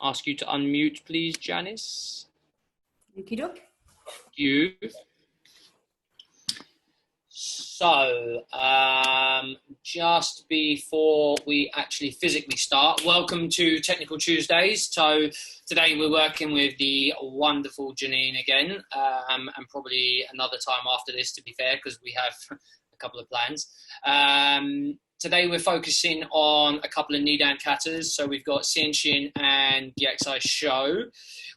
Ask you to unmute, please, Janice. Okie doke. You. So, just before we actually physically start, welcome to Technical Tuesdays. So today we're working with the wonderful Janine again, and probably another time after this, to be fair, because we have a couple of plans. Today we're focusing on a couple of Nidan Katas. So we've got Shihan and the exercise show,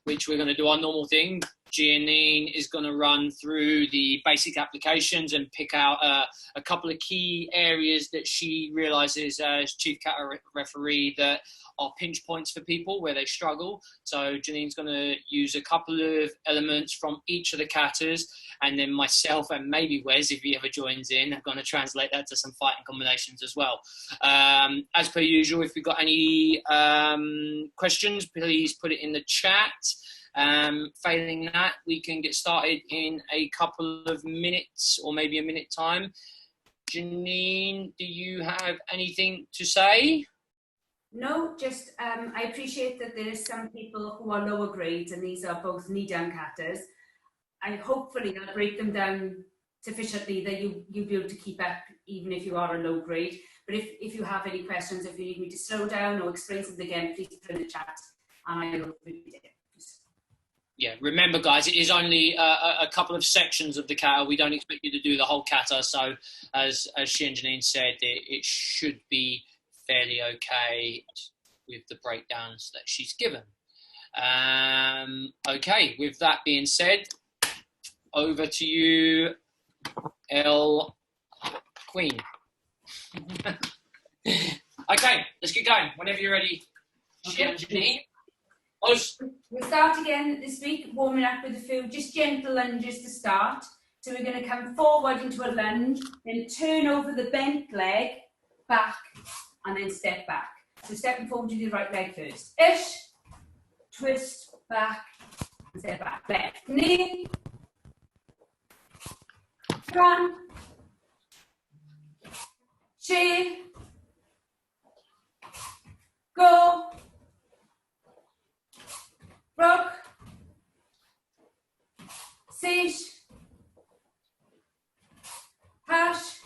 which we're going to do our normal thing. Janine is going to run through the basic applications and pick out a couple of key areas that she realises as chief kata referee that are pinch points for people where they struggle. So Janine's going to use a couple of elements from each of the katas, and then myself and maybe Wes, if he ever joins in, are going to translate that to some fighting combinations as well. As per usual, if you've got any questions, please put it in the chat. Failing that, we can get started in a couple of minutes or maybe a minute time. Janine, do you have anything to say? No, just I appreciate that there is some people who are lower grades, and these are both Nidan Katas. Hopefully I'll break them down sufficiently that you'll be able to keep up even if you are a low grade. But if you have any questions, if you need me to slow down or explain something again, please put in the chat and I will repeat it. Yeah, remember guys, it is only a couple of sections of the kata. We don't expect you to do the whole kata. So as she and Janine said, it should be fairly okay with the breakdowns that she's given. Okay, with that being said, over to you, Queen. Okay, let's get going. Whenever you're ready, Okay. Janine. We'll start again this week, warming up with a few just gentle lunges to start. So we're going to come forward into a lunge, then turn over the bent leg, back, and then step back. So stepping forward to the right leg first. Ish, twist, back, and step back. Left knee, front, chair, go, rock, sit, hash,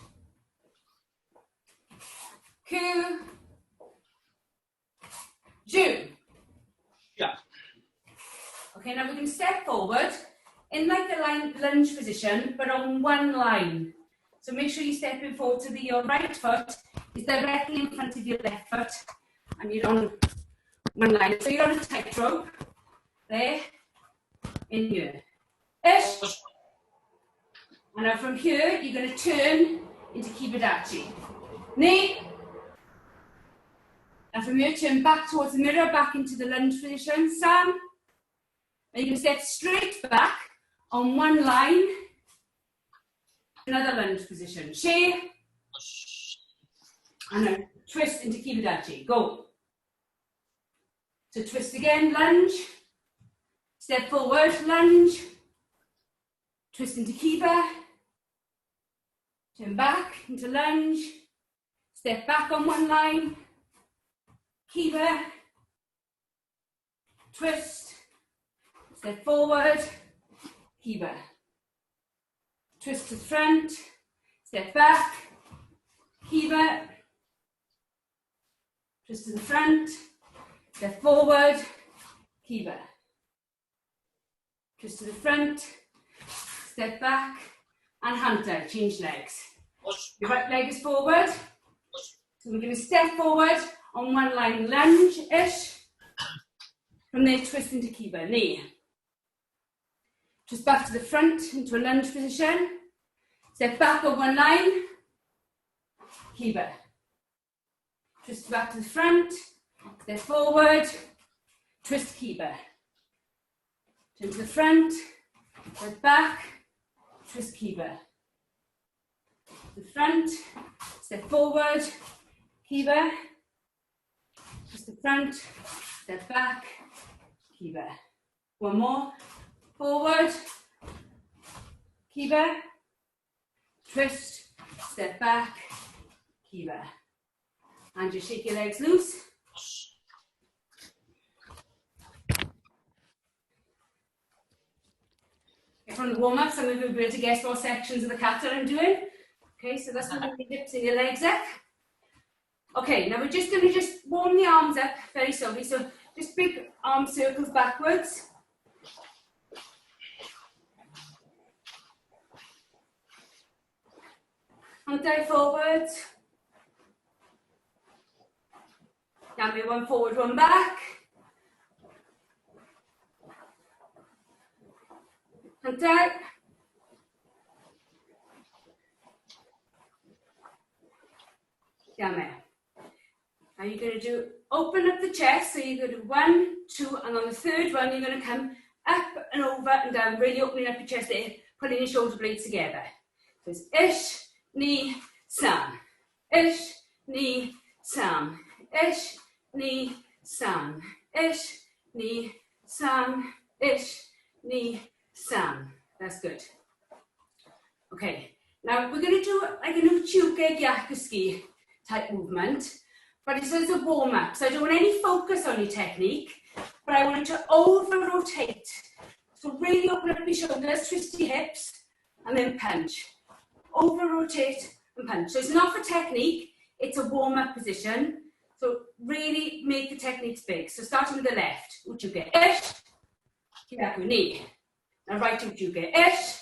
Q, Ju. Yeah. Okay, now we're going to step forward in like a lunge position, but on one line. So make sure you're stepping forward so that your right foot is directly in front of your left foot, and you're on one line. So you're on a tightrope. There, in here. Ish. And now from here, you're going to turn into Kibadachi. Knee. And from here, turn back towards the mirror, back into the lunge position. Sam. And you're going to step straight back on one line. Another lunge position. Share. And now twist into Kibadachi. Go. So twist again, lunge. Step forward, lunge, twist into keeper, turn back into lunge, step back on one line, keeper, twist, step forward, keeper, twist to front, step back, keeper, twist to the front, step forward, keeper. Twist to the front, step back, and hunter, change legs. Your right leg is forward. So we're going to step forward on one line, lunge-ish. From there, twist into kiba, knee. Twist back to the front into a lunge position. Step back on one line, kiba. Twist back to the front, step forward, twist kiba. Turn to the front, step back, twist kiba. The front, step forward, kiba. Twist the front, step back, kiba. One more, forward, kiba. Twist, step back, kiba. And just shake your legs loose. from the warm-up, some of you will be able to guess what sections of the kata I'm doing. Okay, so that's moving your hips and your legs up. Okay, now we're just going to warm the arms up very slowly. So just big arm circles backwards. And down forwards. Now we one forward, one back. And down. Down there. Now you're going to do, open up the chest, so you're going to do 1, 2, and on the third one you're going to come up and over and down, really opening up your chest there, pulling your shoulder blades together. So it's ish, knee, sam. Ish, knee, sam. Ish, knee, sam. Ish, knee, sam. Ish, knee, sam. That's good. Okay, now we're going to do like a new chuge gyakuski type movement. But it's as a warm-up, so I don't want any focus on your technique, but I want you to over-rotate. So really open up your shoulders, twist your hips, and then punch. Over-rotate and punch. So it's not for technique, it's a warm-up position. So really make the techniques big. So starting with the left, uchuge, ish, gyaku, knee. Now right uchuge, ish,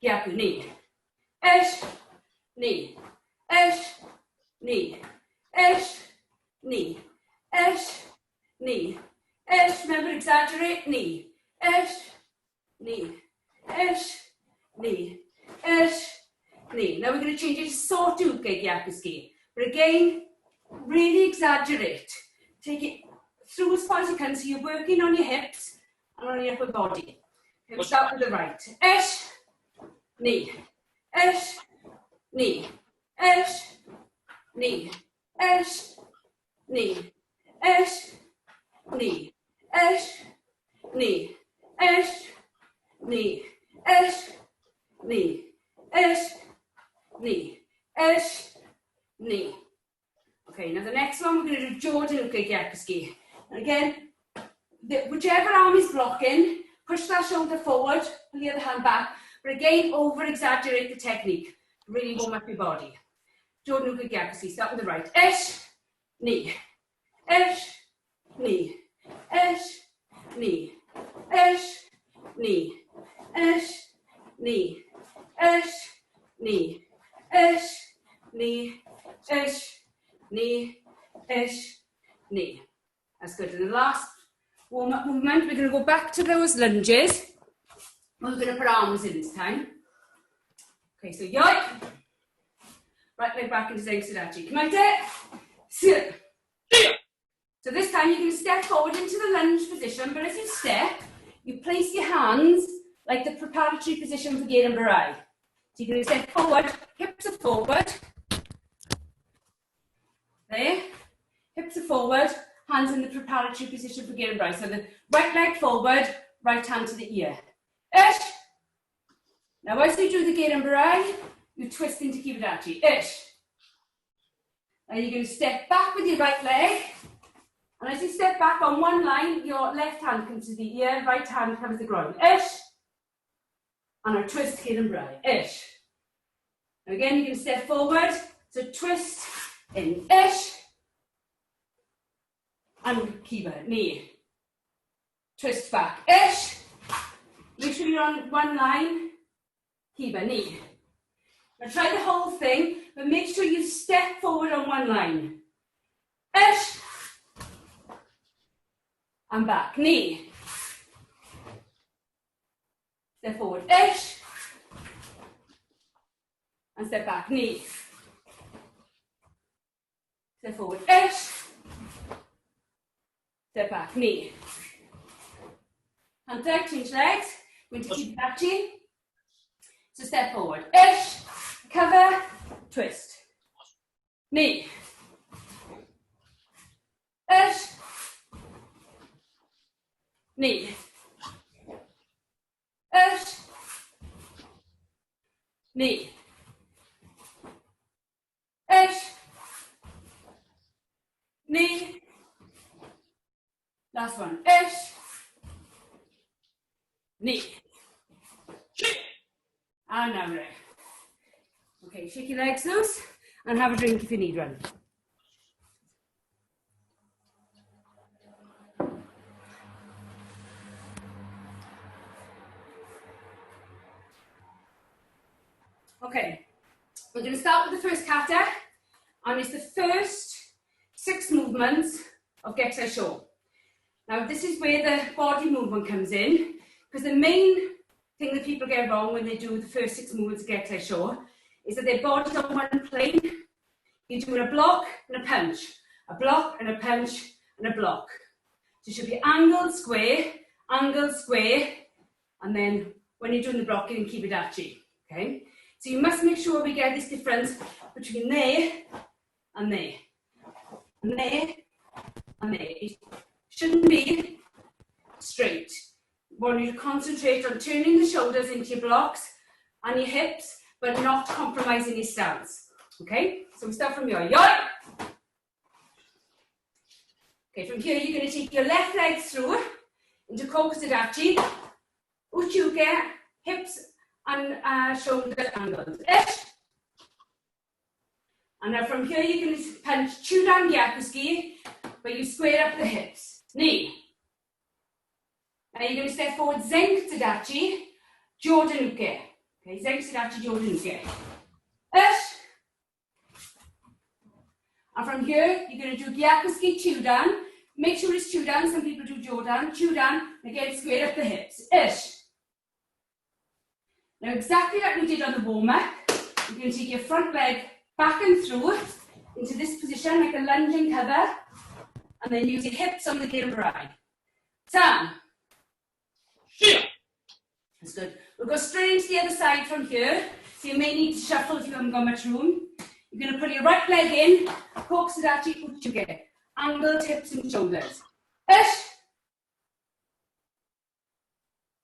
gyaku, knee. Ish, knee, ish, knee. Ish, knee, ish, knee, ish, remember exaggerate, knee, ish, knee, ish, knee, ish, knee. Now we're going to change it to sotu gyakuski, but again, really exaggerate. Take it through as far as you can, so you're working on your hips and on your upper body. Okay, we'll start with the right. Ish, knee, ish, knee, ish, knee. Ish, knee, ish, knee, ish, knee, ish, knee, ish, knee, ish, knee, ish, knee. Okay, now the next one we're going to do Jordan gyakuski. And again, whichever arm is blocking, push that shoulder forward, pull the other hand back, but again, over-exaggerate the technique. Really warm up your body. Jordan gyakuski, start with the right. Ish, knee, ish, knee, ish, knee, ish, knee, ish, knee, ish, knee, ish, knee, ish, knee, ish, knee. That's good. And the last warm-up movement, we're going to go back to those lunges. We're going to put arms in this time. Okay, so yoik. Right leg back into Zeng Come on, sit. So this time you're going to step forward into the lunge position, but as you step, you place your hands like the preparatory position for Gate and Barai. So you're going to step forward, hips are forward. There. Hips are forward, hands in the preparatory position for Gate and Barai. So the right leg forward, right hand to the ear. Ish. Now as you do the Gate and Barai, you twist into Kibadachi. Ish. And you're going to step back with your right leg. And as you step back on one line, your left hand comes to the ear, right hand covers the groin. Ish. And a twist, Gate and Barai. Ish. And again, you're going to step forward. So twist in. Ish. And Kiba. Knee. Twist back. Ish. Make sure you're on one line. Kiba. Knee. Now try the whole thing, but make sure you step forward on one line. Ish. And back. Knee. Step forward. Ish. And step back. Knee. Step forward. Ish. Step back. Knee. And third, change legs. Going to keep touching. So step forward. Ish. Cover, twist, knee, ish, knee, ish, knee, ish, knee, last one, ish, knee, And now right. Okay, shake your legs loose and have a drink if you need one. Okay, we're going to start with the first kata, and it's the first 6 movements of Geta Show. Now this is where the body movement comes in, because the main thing that people get wrong when they do the first 6 movements of Geta Show is that their body's on one plane. You're doing a block and a punch, a block and a punch and a block. So it should be angled, square, and then when you're doing the blocking, kibidachi, okay? So you must make sure we get this difference between there and there, and there and there. It shouldn't be straight. We want you to concentrate on turning the shoulders into your blocks and your hips, but not compromising your stance, okay? So we start from here, yoi! Okay, from here you're going to take your left leg through into Kokusadachi, Uchuke, hips and shoulder angles. And now from here you're going to punch Chudan Gyakuski, but you square up the hips. Knee. Now you're going to step forward, Zenk Tadachi, Jordanuke. Okay, Zenk Tadachi, Jordanuke. And from here you're going to do Gyakuski Chudan. Make sure it's Chudan, some people do Jordan. Chudan, again square up the hips. Now exactly like we did on the warm-up, you're going to take your front leg back and through into this position like a lunging cover, and then use your hips on the gimbrai. Tan. Shihan. That's good. We'll go straight into the other side from here, so you may need to shuffle if you haven't got much room. You're going to put your right leg in, Kokusadachi Uchuge, angled hips and shoulders.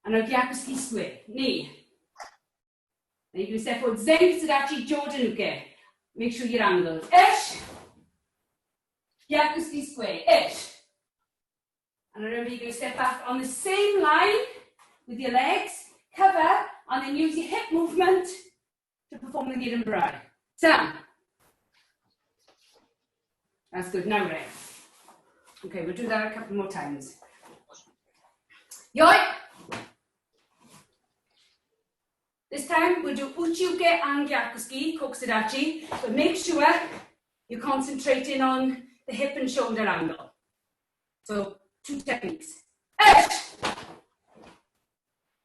And now Gyakuski square, knee. Then you can step forward, Zenk Tadachi Jordanuke. Make sure you're angled. Gyakuski square, And remember you're going to step back on the same line with your legs, cover, and then use your hip movement to perform the Nidan Katas. Down. That's good, now right. Okay, we'll do that a couple more times. Yoi! This time we'll do Uchuke and Gyakuski, Kokusadachi, but make sure you're concentrating on the hip and shoulder angle. So, 2 techniques.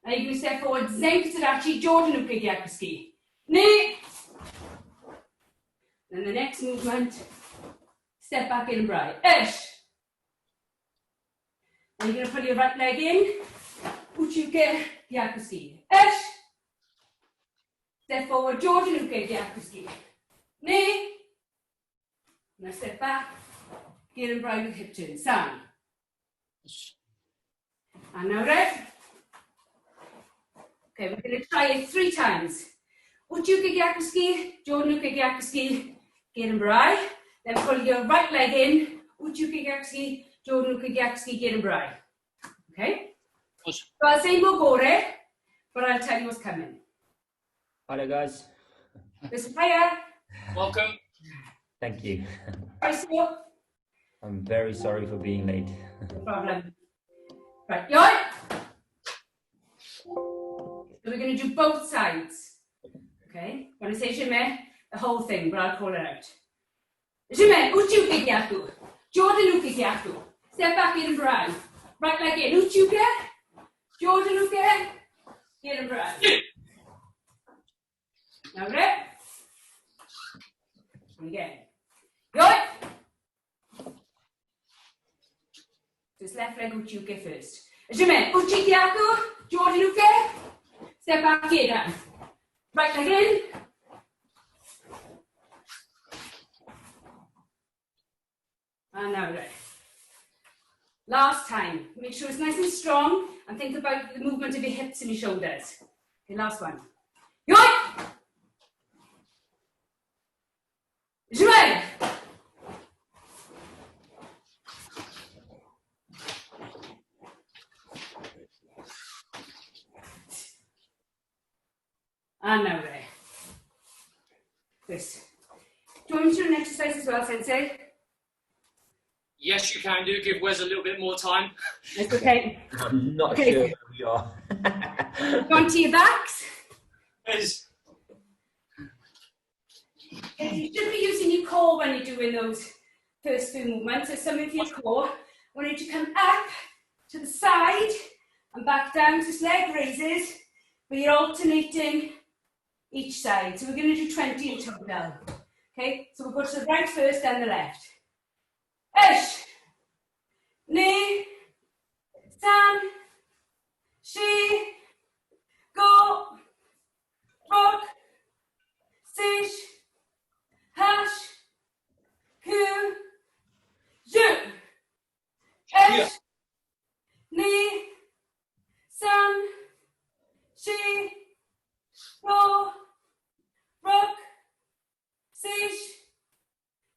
Now you can step forward, Zenk Tadachi, Jordanuke Gyakuski. Knee. Then the next movement, step back in right. And you're going to put your right leg in, Uchuke Gyakuski. Step forward, Jordanuke Gyakuski. Knee. Now step back, get and right with hip turn. Sound. And now right. Okay, we're going to try it 3 times. Uchuke Gyakuski, Jordanuke Gyakuski, get and right. Then pull your right leg in, Uchuke Gyakuski, Jordanuke Gyakuski, get and right. Okay? So I'll say Mogore, but I'll tell you what's coming. Hello guys. Listen, hiya. Welcome. Thank you. No I'm very sorry for being late. problem. Right, yoi. So we're going to do both sides. Okay? When I say Jime, the whole thing, but I'll call it out. Jime, Uchuke Gyaku. Jordanuke Gyaku. Step back in and brown. Right leg in. Uchuke. Jordanuke. Get and brown. Now grip. Again. Good. Just left leg Uchuke first. Jime, Uchi Gyaku. Jordanuke. Step back in. Right leg in. And now right. Last time. Make sure it's nice and strong and think about the movement of your hips and your shoulders. Okay, last one. Yoik! Jouer! And now there. This. Do you want me to do an exercise as well, Sensei? Yes, you can do. Give Wes a little bit more time. That's okay. I'm not Okay. sure where we are. Go on to your backs. Wes. You should be using your core when you're doing those first few movements. So some of your core, I want you to come up to the side and back down to leg raises, but you're alternating each side. So we're going to do 20 in total. Okay, so we'll go to the right first, then the left. Ish, ni, san, shi, go, rock, sish, hash, ku, yu. Ish, ni, san, shi, go, rock, sish,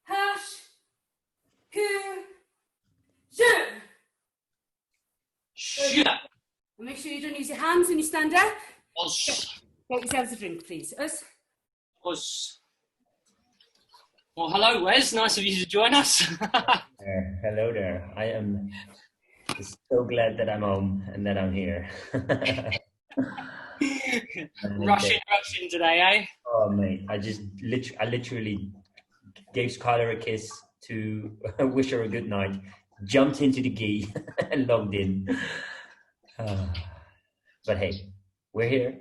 hash, ku, yu. Shit. And make sure you don't use your hands when you stand up. Us. Get yourselves a drink, please. Us. Us. Well, hello, Wes. Nice of you to join us. Hello there. I am so glad that I'm home and that I'm here. Rushing today, eh? Oh mate, I literally gave Skylar a kiss to wish her a good night, jumped into the gi and logged in. But hey, we're here.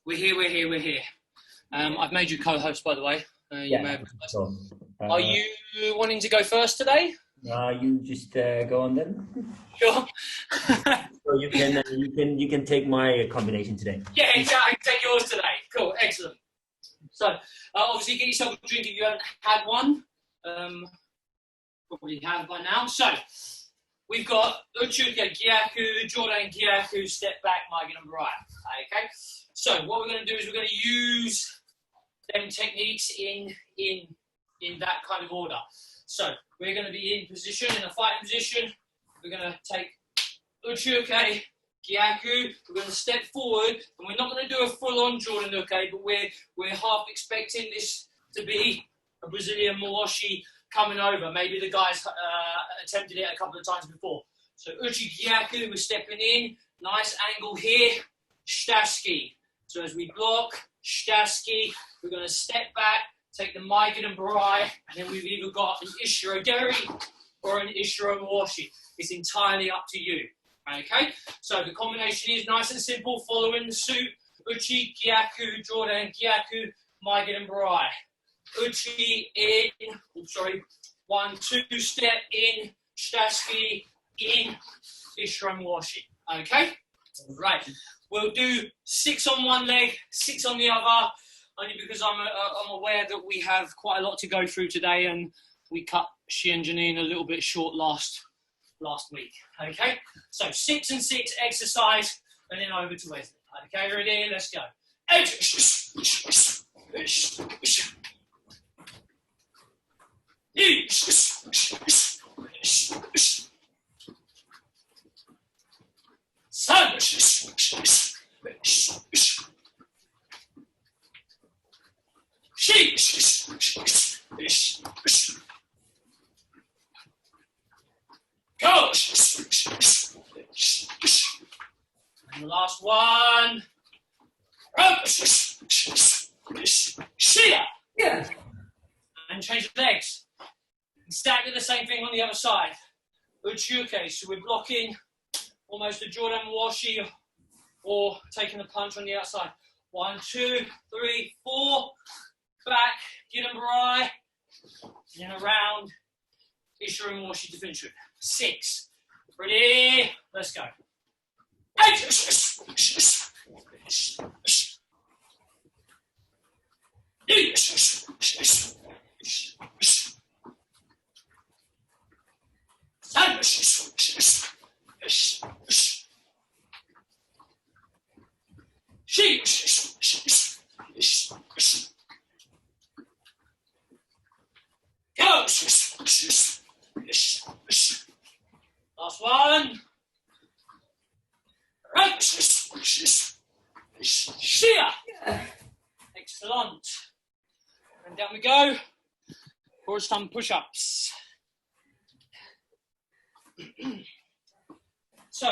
We're here. I've made you co-host, by the way. So, Are you wanting to go first today? you just go on then. Sure. So you can take my combination today. Yeah, exactly. Take yours today. Cool, excellent. So, obviously, get yourself a drink if you haven't had one. Probably have by now. So, we've got Uchuka Gyaku, Jordan Gyaku, step back, Megan and Brian. Okay. So, what we're going to do is we're going to use them techniques in that kind of order. So, we're going to be in position, in a fighting position. We're going to take Uchuka Gyaku. We're going to step forward, and we're not going to do a full-on Jordan Uke, but we're half expecting this to be a Brazilian Mawashi coming over. Maybe the guys attempted it a couple of times before. So Uchi Gyaku, we're stepping in. Nice angle here. Shtaski. So as we block, Shtaski, we're going to step back, take the Maigen and Barai, and then we've either got an Ishiro Geri or an Ishiro Mawashi. It's entirely up to you. Okay? So the combination is nice and simple, following the suit. Uchi Gyaku, Jordan Gyaku, Maigen and Barai. Uchi in, 1, 2 step in, Shtaski in, Ishiro Mawashi. Okay? Right. We'll do 6 on one leg, 6 on the other, only because I'm aware that we have quite a lot to go through today, and we cut Shihan Janine a little bit short last week. Okay, so 6 and 6 exercise, and then over to Wesley. Okay, ready? Let's go. Go! And the last one. Yeah. And change the legs. Exactly the same thing on the other side. Uchuke, so we're blocking almost a Jordan Mawashi or taking a punch on the outside. 1, 2, 3, 4. Back, get them right. And around. Ishiro Mawashi to finish with. 6. Ready? Let's go. Go! Last one. Right. Shia. Excellent. And down we go for some push-ups. So,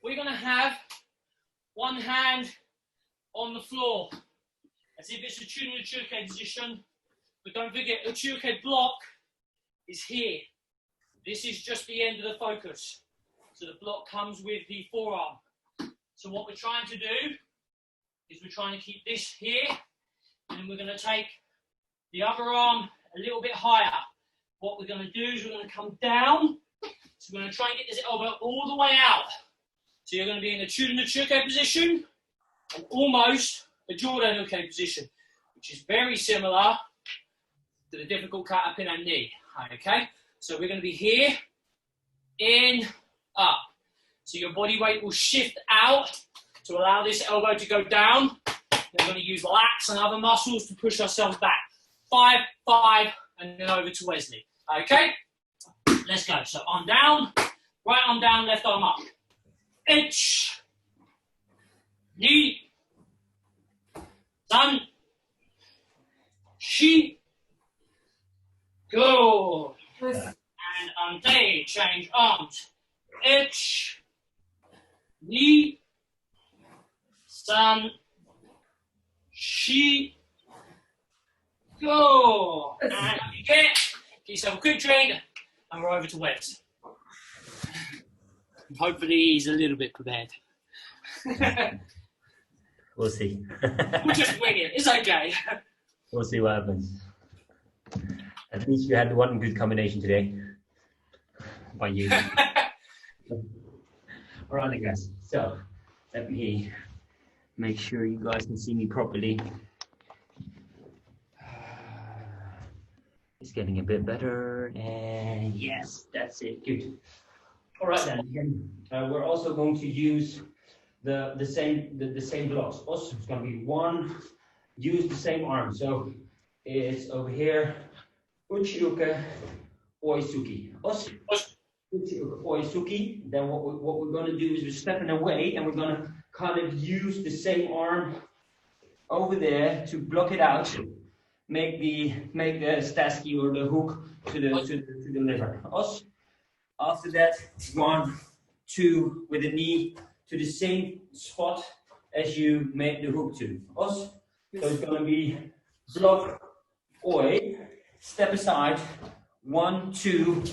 we're going to have one hand on the floor, as if it's a Chudna Churkhead position, but don't forget the Churkhead block is here. This is just the end of the focus. So the block comes with the forearm. So what we're trying to do is we're trying to keep this here, and we're going to take the other arm a little bit higher. What we're going to do is we're going to come down. So we're going to try and get this elbow all the way out. So you're going to be in a Chudna Churkhead position and almost a Jordan Churkhead position, which is very similar to the difficult Kata Pin and knee. Okay, so we're going to be here, in, up. So your body weight will shift out to allow this elbow to go down. We're going to use lats and other muscles to push ourselves back. 5, 5, and then over to Wesley. Okay, let's go. So arm down, right arm down, left arm up. Inch, knee, sun, she, go. And unday, change arms. Inch, knee, sun, she, go. And if you get, give yourself a quick drink, and we're over to Wes. Hopefully he's a little bit prepared. We'll see. We'll just wing it. It's okay. We'll see what happens. At least you had one good combination today. By you. Alright then guys. So let me make sure you guys can see me properly. It's getting a bit better, and yes, that's it. Good. All right then. We're also going to use the same blocks. Also, it's going to be one. Use the same arm. So it's over here. Uchiuke oisuki. Uchiuke oisuki. Then what we're going to do is we're stepping away, and we're going to kind of use the same arm over there to block it out. Make the stasky or the hook to the liver. Os. After that, 1, 2 with the knee to the same spot as you made the hook to. Os. So it's going to be block, oi, step aside, 1, 2,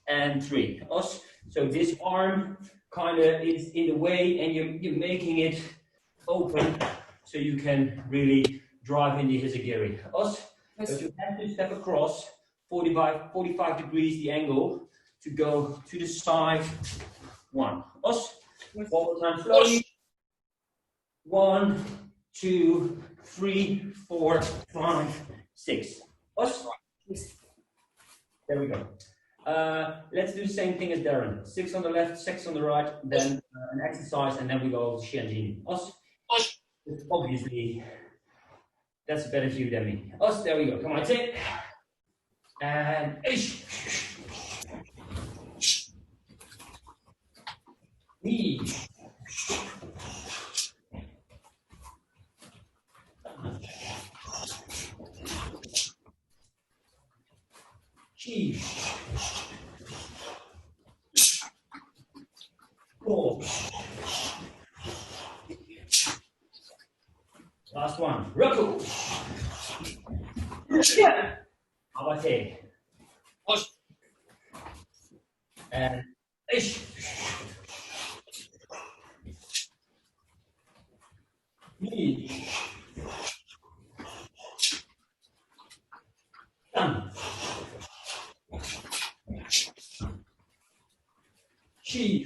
and 3. Os. So this arm kind of is in the way, and you're making it open so you can really drive in the hizagiri. Os. But you have to step across 45 degrees the angle to go to the side. 1. Os. One more time slowly. 1, 2, 3, 4, 5, 6. Os. There we go. Let's do the same thing as Darren. 6 on the left, 6 on the right, then an exercise, and then we go to Shihan Janine. Os. Obviously, that's a better view than me. Os, there we go. Come on, sit. And ish. Knee. Chi. Four. Last one. Roku. Yeah. Abate. And ish. Knee. Thumb. Chi.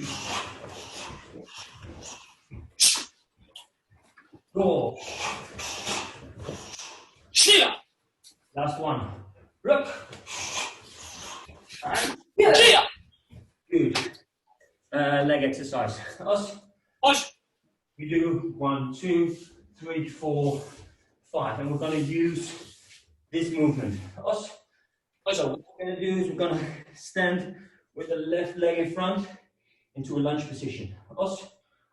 Go. Shia. Last one. Rook. Shia. Good. Leg exercise. Us. We do 1, 2, 3, 4, 5, and we're going to use this movement. Us. So what we're going to do is we're going to stand with the left leg in front into a lunge position. Us.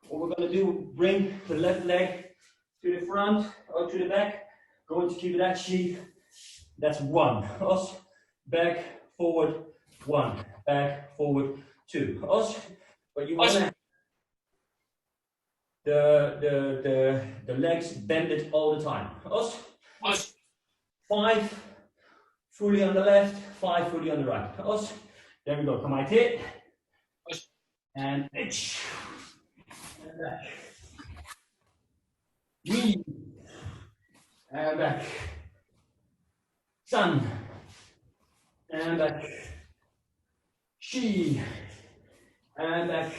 What we're going to do, bring the left leg to the front or to the back. Going to Kibadachi. That's 1. Os, back, forward, 1. Back, forward, 2. Os, but you want to the legs bended all the time. Os, 5 fully on the left, 5 fully on the right. Os, there we go. Come on, hit. And itch. And back. Knee. And back. Sun. And back. Shi. And back.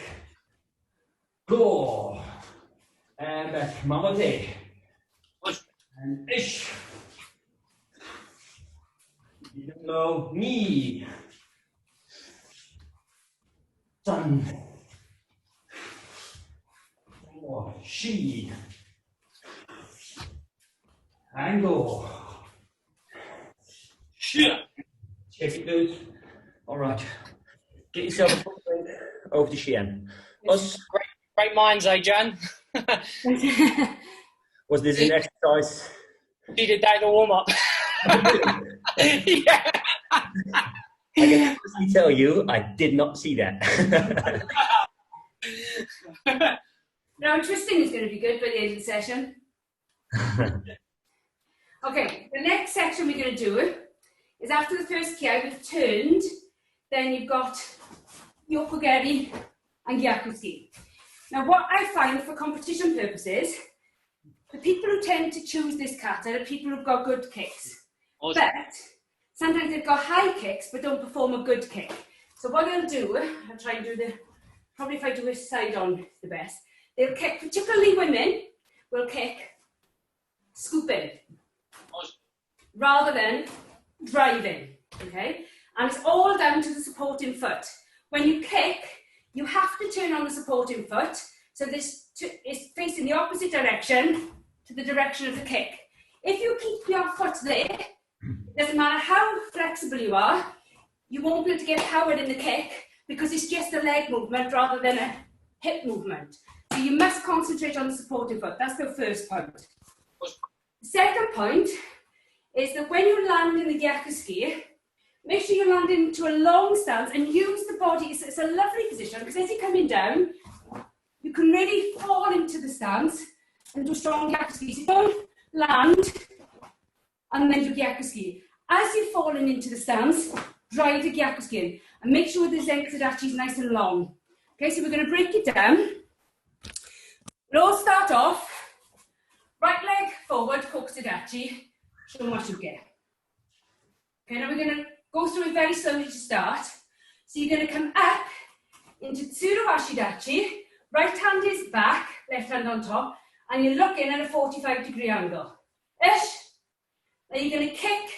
Go. And back. Mamate. And ish. No knee. Sun. Shi. And go. Check it out. All right. Get yourself a foot over to Shihan. Great minds, eh, Jan? Was this an exercise? She did that in the warm-up. Yeah. I can honestly tell you, I did not see that. Now, twisting is going to be good by the end of the session. Okay, the next section we're going to do is after the first ki we've turned, then you've got yokogeri and gyakuski. Now, what I find for competition purposes, the people who tend to choose this kata are people who've got good kicks. Awesome. But sometimes they've got high kicks but don't perform a good kick. So what they'll do, I'll try and do probably if I do a side on the best, they'll kick, particularly women, will kick scooping rather than driving, okay? And it's all down to the supporting foot. When you kick, you have to turn on the supporting foot, so this is facing the opposite direction to the direction of the kick. If you keep your foot there, it doesn't matter how flexible you are, you won't be able to get power in the kick because it's just a leg movement rather than a hip movement. So you must concentrate on the supporting foot. That's the first point. The second point is that when you land in the gyakuski, make sure you land into a long stance and use the body. It's a lovely position because as you're coming down, you can really fall into the stance and do strong gyakuski. So you don't land and then do gyakuski. As you're falling into the stance, drive the gyakuski in and make sure the zenkudachi is nice and long. Okay, so we're going to break it down. We'll all start off, right leg forward, kokusudachi, shomashuke. Okay, now we're going to go through it very slowly to start. So you're going to come up into tsuruwashidachi, right hand is back, left hand on top, and you're looking at a 45-degree angle. Ish. Now you're going to kick,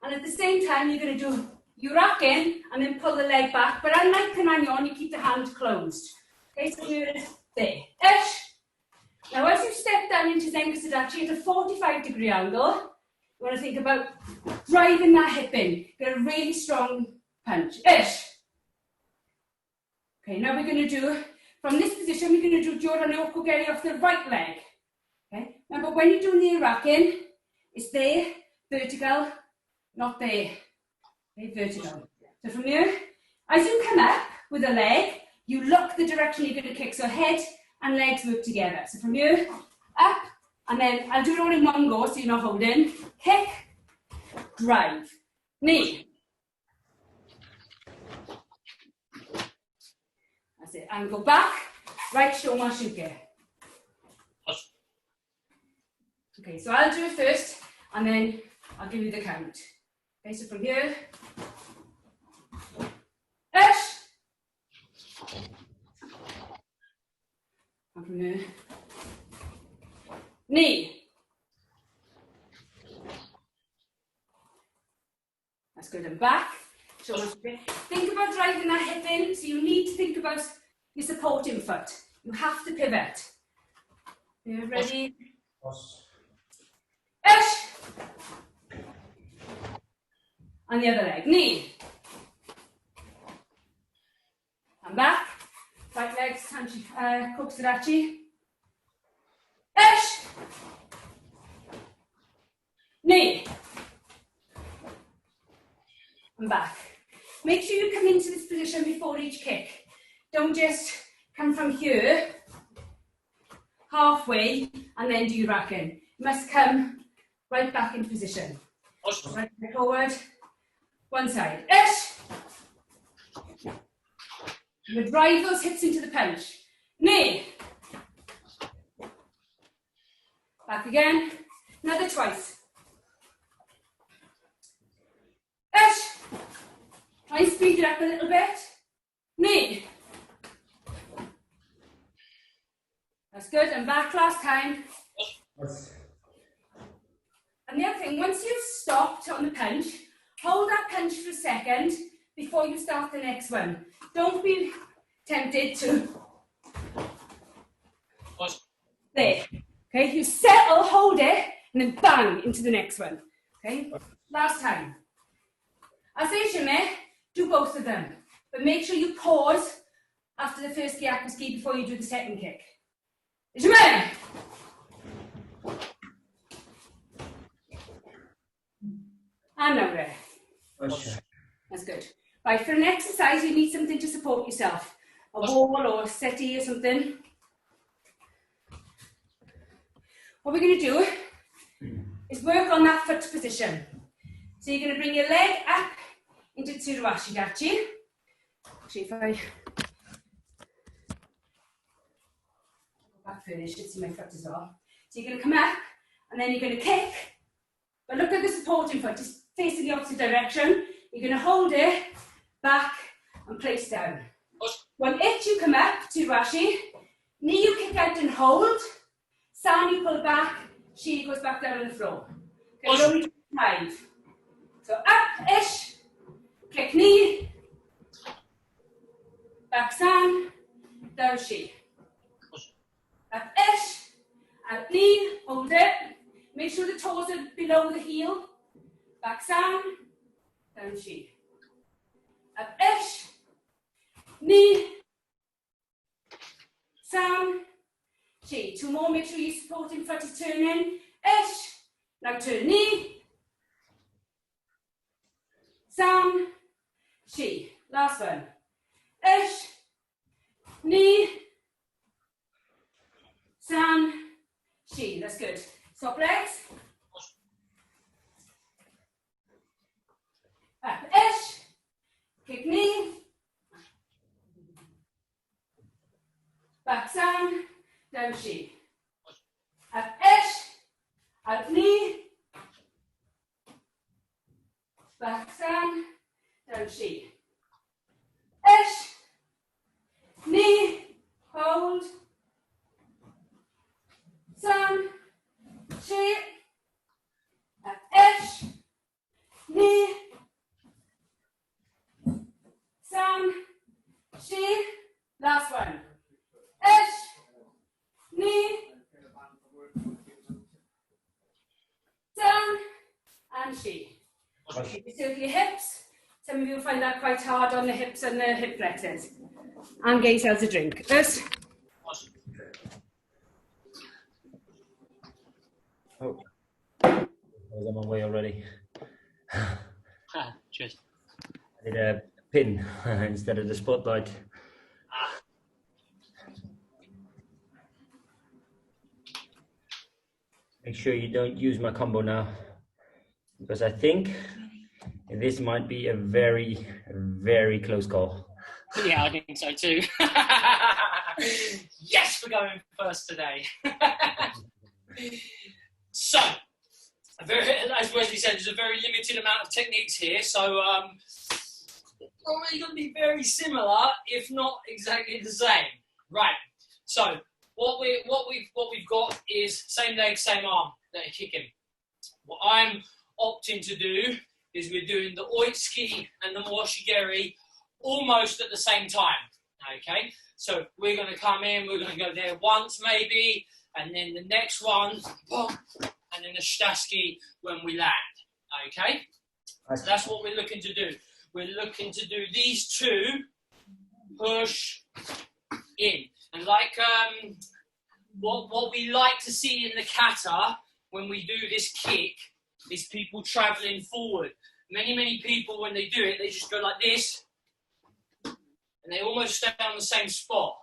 and at the same time you're going to do uraken, and then pull the leg back. But unlike Kananyon, you keep the hand closed. Okay, so you're there. Ish. Now as you step down into zenkusudachi at a 45-degree angle, you want to think about driving that hip in. Get a really strong punch. Ish. Okay, now we're going to do, from this position, we're going to do Joran Yokogeri off the right leg. Okay, remember when you're doing the iraken, it's there, vertical, not there. Okay, vertical. So from here, as you come up with a leg, you look the direction you're going to kick. So head and legs work together. So from here, up, and then I'll do it all in one go so you're not holding. Kick, drive, knee. That's it. And go back, right shomashuke. Okay, so I'll do it first, and then I'll give you the count. Okay, so from here, ish. And from here, knee. That's good, and back. Think about driving that hip in, so you need to think about your supporting foot. You have to pivot. You ready? Ish. And the other leg, knee. And back. Right leg, kokusudachi. Ish. and back. Make sure you come into this position before each kick. Don't just come from here, halfway, and then do your back in. You must come right back into position. Right forward, one side. Ish. You drive those hips into the punch. Knee. Back again. Another twice. Ish. Try and speed it up a little bit. Knee. That's good. And back last time. And the other thing, once you've stopped on the punch, hold that punch for a second before you start the next one. Don't be tempted to. There. Okay, you settle, hold it, and then bang into the next one. Okay, last time. As I do both of them, but make sure you pause after the first ski before you do the second kick. Jamais. And now there. That's good. Right, for an exercise, you need something to support yourself. A wall or a settee or something. What we're going to do is work on that foot position. So you're going to bring your leg up into Tsuruwashi Dachi. Actually, if I go back further, you should see my foot as well. So you're going to come up and then you're going to kick. But look at the supporting foot, just facing the opposite direction. You're going to hold it back and place down. One itch, you come up, Tsuruwashi. Knee, you kick out and hold. San, you pull back. She goes back down on the floor. Okay, only 5. So up, ish. Kick knee. Back San. Down she. Up ish. Up knee. Hold it. Make sure the toes are below the heel. Back San. Down she. Up ish. Knee. San. Chi. 2 more, make sure you support in front is turning. Ish. Now turn knee. San. Chi. Last one. Ish. Knee. San. Chi. That's good. Stop legs. Up. Ish. Kick knee. Back San. Down she. Up ish. Out knee. Back San. Down she. Ish. Knee. Hold. San. She. Up ish. Knee. San. She. Last one. Ish. Knee, down, and she. You circle your hips. Some of you will find that quite hard on the hips and the hip flexors. And get yourselves a drink. First. Oh, I was on my way already. Cheers. I did a pin instead of the spotlight. Make sure you don't use my combo now, because I think this might be a very, very close call. Yeah, I think so too. Yes, we're going first today. So, as Wesley said, there's a very limited amount of techniques here, so probably going to be very similar, if not exactly the same. Right. So, what we've got is same leg, same arm that are kicking. What I'm opting to do is we're doing the oitsuki and the moshigeri almost at the same time. Okay, so we're going to come in, we're going to go there once maybe, and then the next one, boom, and then the shitaski when we land. Okay, so that's what we're looking to do. We're looking to do these two, push in. And like what we like to see in the kata when we do this kick is people travelling forward. Many people, when they do it, they just go like this, and they almost stay on the same spot.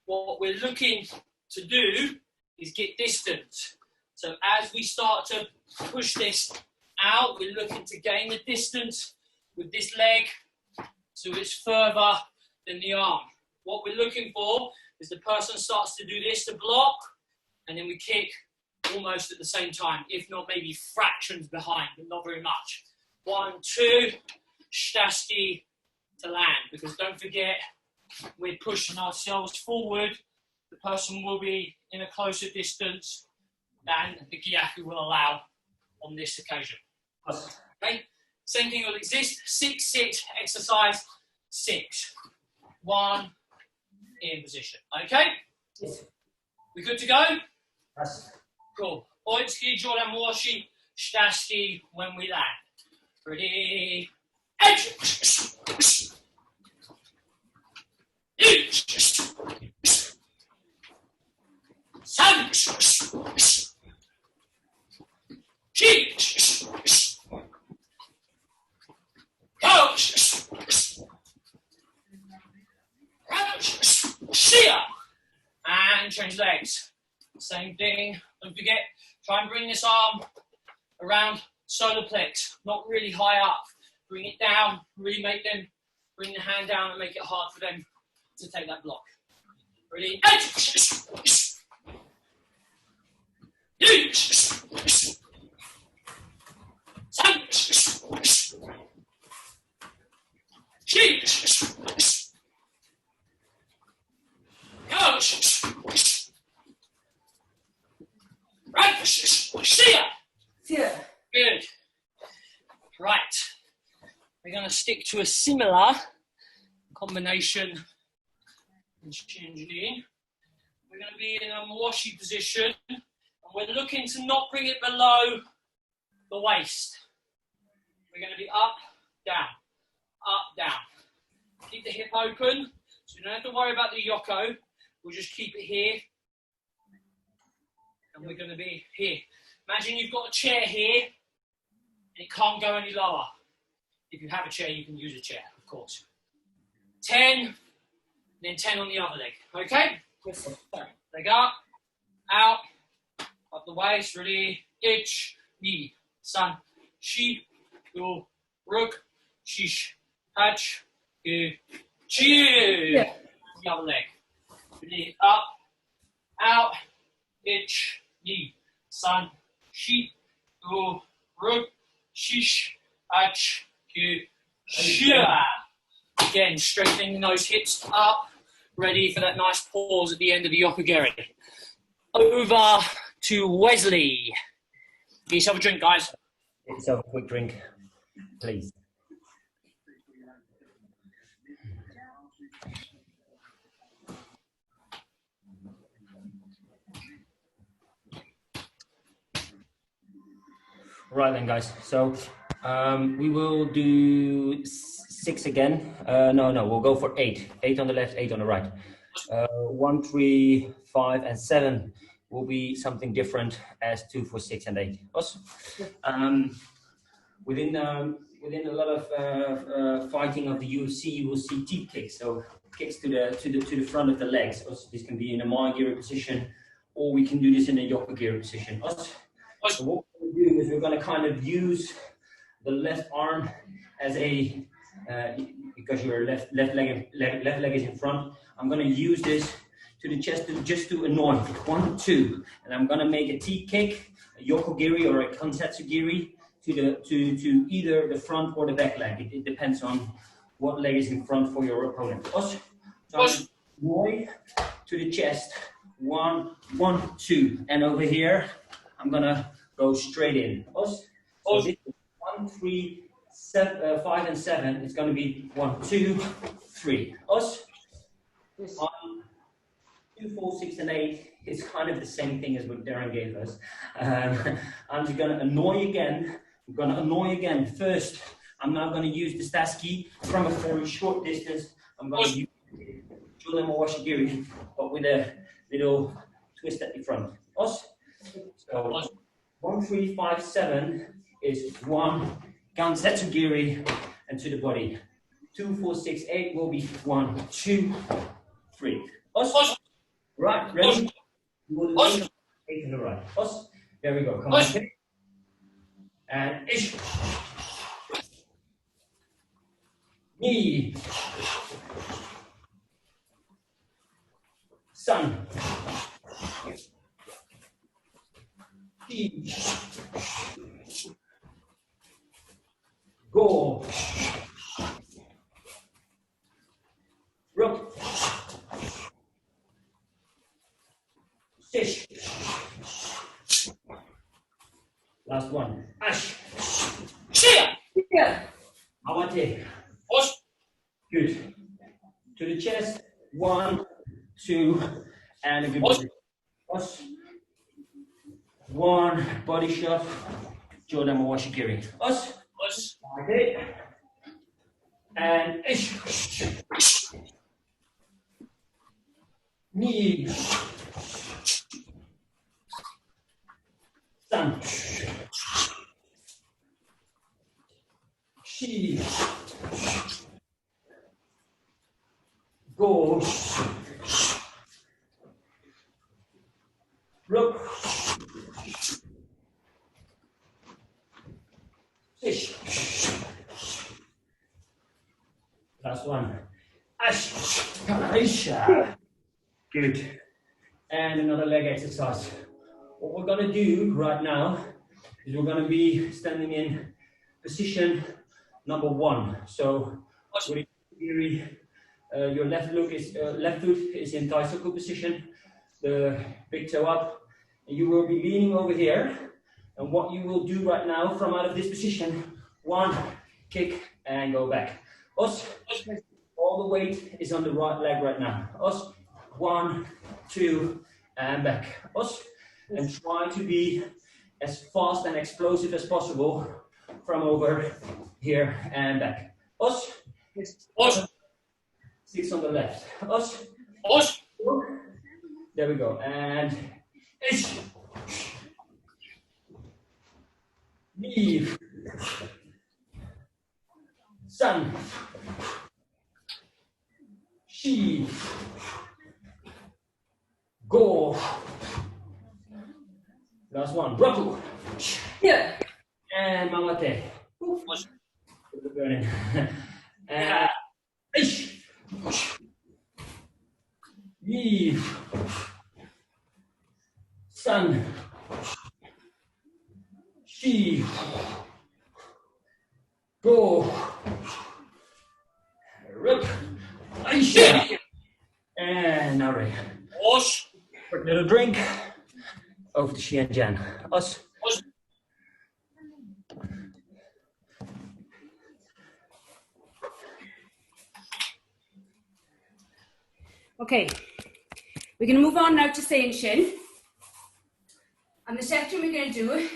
What we're looking to do is get distance. So as we start to push this out, we're looking to gain the distance with this leg, so it's further than the arm. What we're looking for is the person starts to do this to block, and then we kick almost at the same time, if not maybe fractions behind, but not very much. 1, 2, shasti to land, because don't forget, we're pushing ourselves forward. The person will be in a closer distance than the Gyaku will allow on this occasion. Okay, same thing will exist. 6, 6, exercise 6. 1 in position. Okay, we good to go? Yes. Cool. Oitski, Jordan Washi, Shtaski when we land. Ready? Action! And change legs. Same thing. Don't forget, try and bring this arm around solar plex, not really high up. Bring it down, really make them bring the hand down and make it hard for them to take that block. Ready? Good. Right. We're going to stick to a similar combination in Shihan Janine. We're going to be in a washi position, and we're looking to not bring it below the waist. We're going to be up, down, up, down. Keep the hip open, so you don't have to worry about the yoko. We'll just keep it here, and we're going to be here. Imagine you've got a chair here, and it can't go any lower. If you have a chair, you can use a chair, of course. 10, then 10 on the other leg, okay? Leg up, out, up the waist, ready, ich, ni, san, shi, go, ruk, shish, hach, go, chi. The other leg. Ready, up, out, ich, ni, san, shi, go, ruk, shish, hach, go, shia. Again, strengthening those hips up, ready for that nice pause at the end of the Yokogiri. Over to Wesley. Get yourself a drink, guys. Get yourself a quick drink, please. Right then, guys. So we will do 6 again. No, we'll go for 8. 8 on the left, 8 on the right. 1, 3, 5, and 7 will be something different as 2, 4, 6, and 8. Awesome. Within a lot of fighting of the UFC, you will see teep kicks. So kicks to the front of the legs. Also, this can be in a Maigiri position, or we can do this in a Yokogiri position. Also, so what we're going to do is we're going to kind of use the left arm as a because your left leg is in front. I'm going to use this to the chest just to annoy. 1, 2, and I'm going to make a T kick, a Yokogiri or a Kansatsugiri to either the front or the back leg. It depends on what leg is in front for your opponent. So annoy to the chest. 1, 2, and over here I'm going to go straight in. So this is 1, 3, 7, 5, and 7. It's going to be 1, 2, 3. 1, 2, 4, 6, and 8 is kind of the same thing as what Darren gave us. I'm just going to annoy again. I'm going to annoy again. First, I'm now going to use the Staski from a very short distance. I'm going to use Jordan Washigiri, but with a little twist at the front. So 1, 3, 5, 7 is 1, Ganzetsugiri and to the body. 2, 4, 6, 8 will be 1, 2, 3. Os. Right, ready? You will link 8 to the right. Os. There we go. Come on. Okay. And ish. Knee. Sun. Chi. Go. Rook. Sish. Last one. Ash. Shia. Yeah. Awate. Os. Good. To the chest. 1, 2, and a good body. Os. 1, body shot. Jordan Mawashigiri. Os. Os. Okay. And ish. Knee. Sun. Chi. Go. Rook. Fish. Last one. Ash. Aisha. Good. And another leg exercise. What we're going to do right now is we're going to be standing in position number 1. So your left foot is in tricycle position, the big toe up, and you will be leaning over here. And what you will do right now from out of this position, 1, kick and go back. Os, all the weight is on the right leg right now. Os, 1, 2, and back. Os, and try to be as fast and explosive as possible from over here and back. Os, os. 6 on the left. Os, os. There we go. And ish. Leave. Sun. She. Go. Last one. Roku. Yeah. And Mamate. Burning. And ish. Leave. Sun. She. Go. Rook. Aisha. And now Ray. Os. Quick little drink. Over to Shihan Jan. Os. Os. Okay, we're going to move on now to Sayin Shin. And the section we're going to do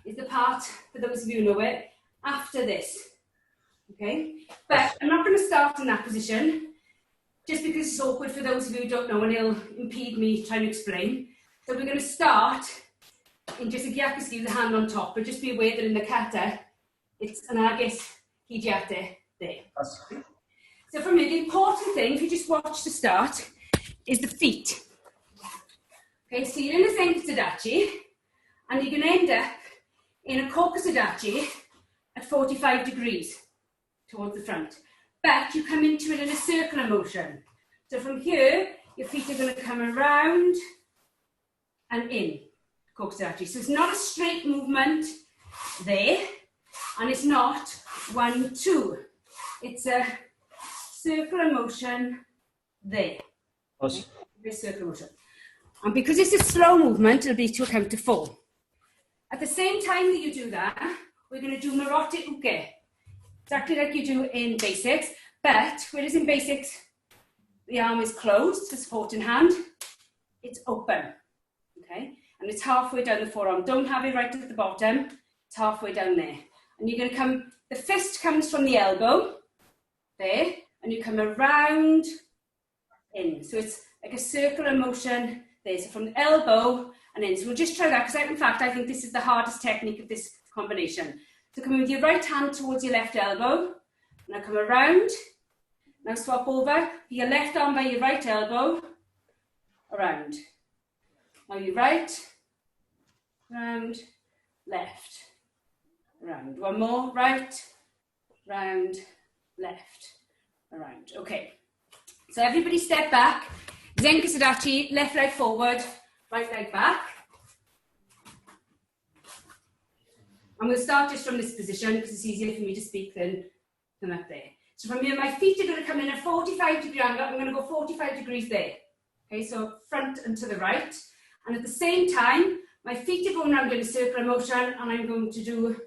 is the part, for those of you who know it, after this. Okay, but I'm not going to start in that position, just because it's awkward for those of you who don't know and it'll impede me trying to explain. So we're going to start in just a gyakuski with the hand on top, but just be aware that in the kata, it's an agis hijiate there. So for me, the important thing, if you just watch the start, is the feet. Okay, so you're in a Senkatadachi, and you're going to end up in a Kokosadachi at 45 degrees towards the front. But you come into it in a circular motion. So from here, your feet are going to come around and in, Kokosadachi. So it's not a straight movement there, and it's not 1, 2. It's a circular motion there. Os. This circular motion. And because it's a slow movement, it'll be to a count of 4. At the same time that you do that, we're going to do marote uke. Exactly like you do in basics, but whereas in basics, the arm is closed to support in hand, it's open. Okay? And it's halfway down the forearm. Don't have it right at the bottom, it's halfway down there. And you're going to come, the fist comes from the elbow, there, and you come around in. So it's like a circular motion there. So from the elbow and in. So we'll just try that because in fact I think this is the hardest technique of this combination. So come in with your right hand towards your left elbow. Now come around. Now swap over. Your left arm by your right elbow. Around. Now your right. Round. Left. Round. One more. Right. Round. Left. Around. Okay. So everybody step back. Zen Kasadachi. Left leg forward. Right leg back. I'm going to start just from this position because it's easier for me to speak than up there. So from here, my feet are going to come in at 45-degree angle. I'm going to go 45 degrees there. Okay, so front and to the right. And at the same time, my feet are going around in a circular motion, and I'm going to do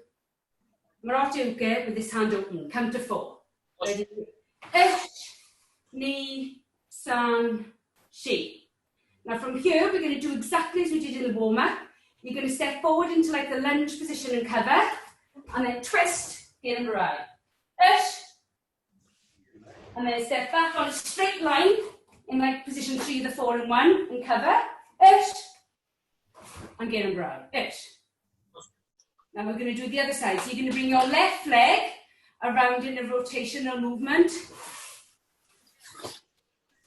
Marathi Uke with this hand open. Count to 4. Ready? Ish, ni, san, shi. Now from here, we're going to do exactly as we did in the warm-up. You're going to step forward into like the lunge position and cover, and then twist, get in right. Ish. And then step back on a straight line in like position 3, the 4 and 1, and cover. Ish. And get in right. Ish. Now we're going to do the other side. So you're going to bring your left leg around in a rotational movement.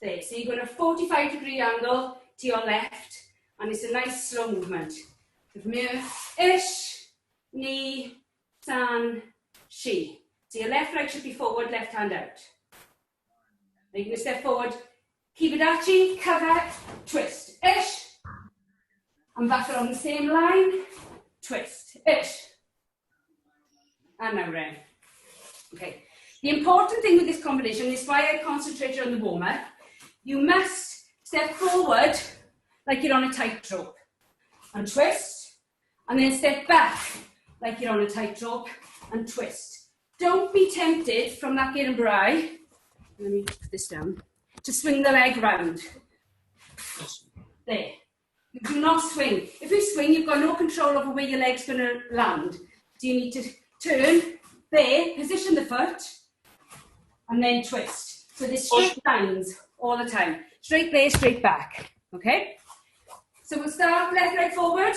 There. So you're going to 45-degree angle to your left, and it's a nice slow movement. From here, ish, ni, san, shi. So your left leg should be forward, left hand out. Now you're going to step forward, kibadachi, cover, twist, ish. And back along the same line, twist, ish. And now round. Okay. The important thing with this combination is why I concentrated on the warm-up. You must step forward like you're on a tightrope and twist. And then step back like you're on a tightrope and twist. Don't be tempted from that Girenbrai, let me put this down, to swing the leg round. There. You do not swing. If you swing, you've got no control over where your leg's going to land. So you need to turn there, position the foot, and then twist. So there's straight lines all the time. Straight there, straight back. Okay? So we'll start left leg forward.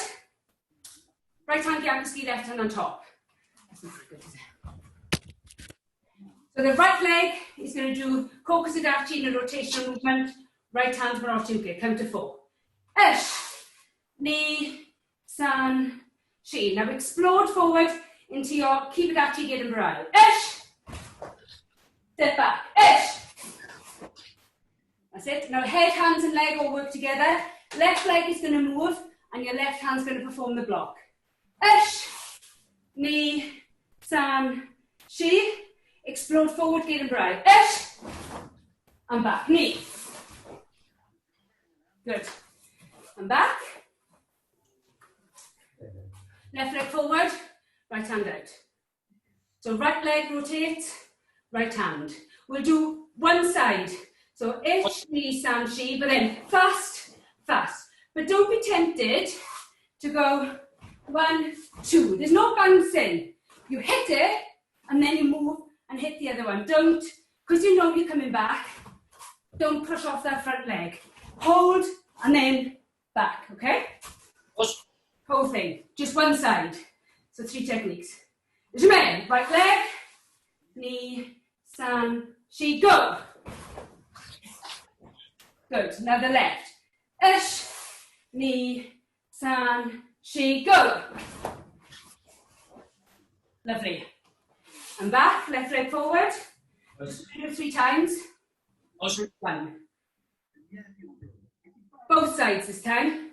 Right hand Yakuski, left hand on top. That's not very good, is it? So the right leg is going to do Kokosadachi in a rotational movement. Right hand Maratuke. Count to 4. Ish, ni, san, shi. Now explode forward into your Kibadachi Girenbrai. Ish. Step back. Ish. That's it. Now head, hands and leg all work together. Left leg is going to move and your left hand's going to perform the block. Ish, ni, san, shi. Explode forward, Girenbrai. Ish. And back. Ni. Good. And back. Left leg forward, right hand out. So right leg rotates, right hand. We'll do one side. So ish, ni, san, shi, but then fast, fast. But don't be tempted to go 1, 2. There's no bouncing. You hit it, and then you move and hit the other one. Don't, because you know you're coming back, don't push off that front leg. Hold, and then back, okay? Whole thing, just one side. So 3 techniques. Jumé, right leg, ni, san, shi, go. Good, now the left. Ish, ni, san, shi, go. Lovely. And back, left leg forward. 3 times. 1. Both sides this time.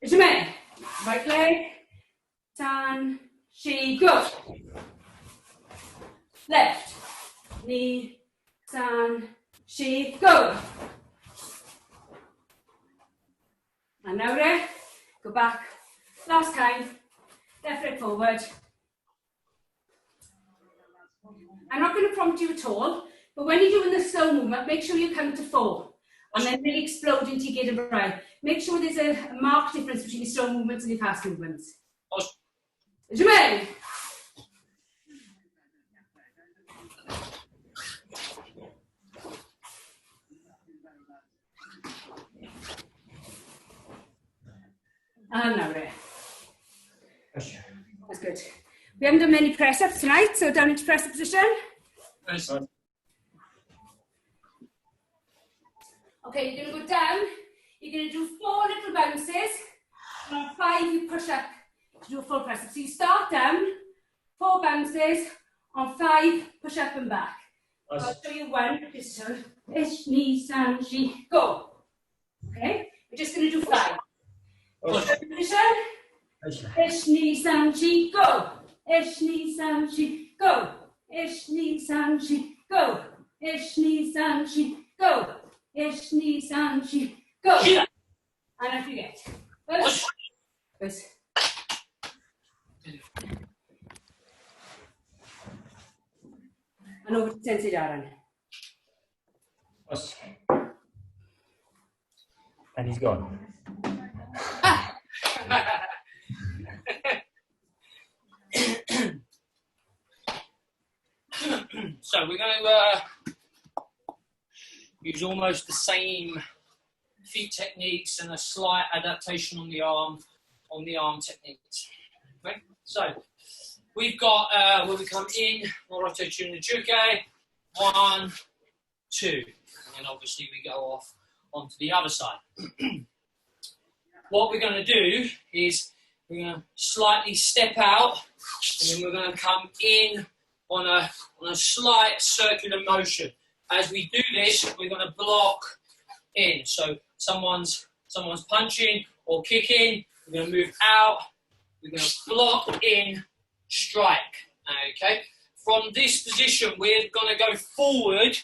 Jumé, right leg, san, shi, go. Left, ni, san, shi, go. And now there, go back, last time, left leg forward. I'm not going to prompt you at all, but when you're doing the slow movement, make sure you count to 4. And then really explode into your Girenbrai. Make sure there's a marked difference between your slow movements and your fast movements. Jumé. And now there. That's good. We haven't done many press-ups tonight, so down into press-up position. Nice. Okay, you're going to go down. You're going to do 4 little bounces. And on 5, you push up to do a full press-up. So you start down, 4 bounces. On 5, push up and back. Nice. I'll show you 1. Pistol. Ish, knee, stand, she, go. Okay? We're just going to do 5. Position. Ish, knee, stand, she, go. Ish, knee, stand, she, go. Ish, knee, stand, she, go. Ish, knee, stand, she, go. Ish, knee, stand, she, go. Yeah. And off you get. Push. Push. And over to Sensei Darren. Push. And he's gone. So we're going to use almost the same feet techniques and a slight adaptation on the arm techniques. Okay, so we've got where we come in, Moroto Chunachuke, 1, 2, and then obviously we go off onto the other side. What we're going to do is we're going to slightly step out, and then we're going to come in on a slight circular motion. As we do this, we're going to block in. So someone's punching or kicking. We're going to move out. We're going to block in, strike. Okay. From this position, we're going to go forward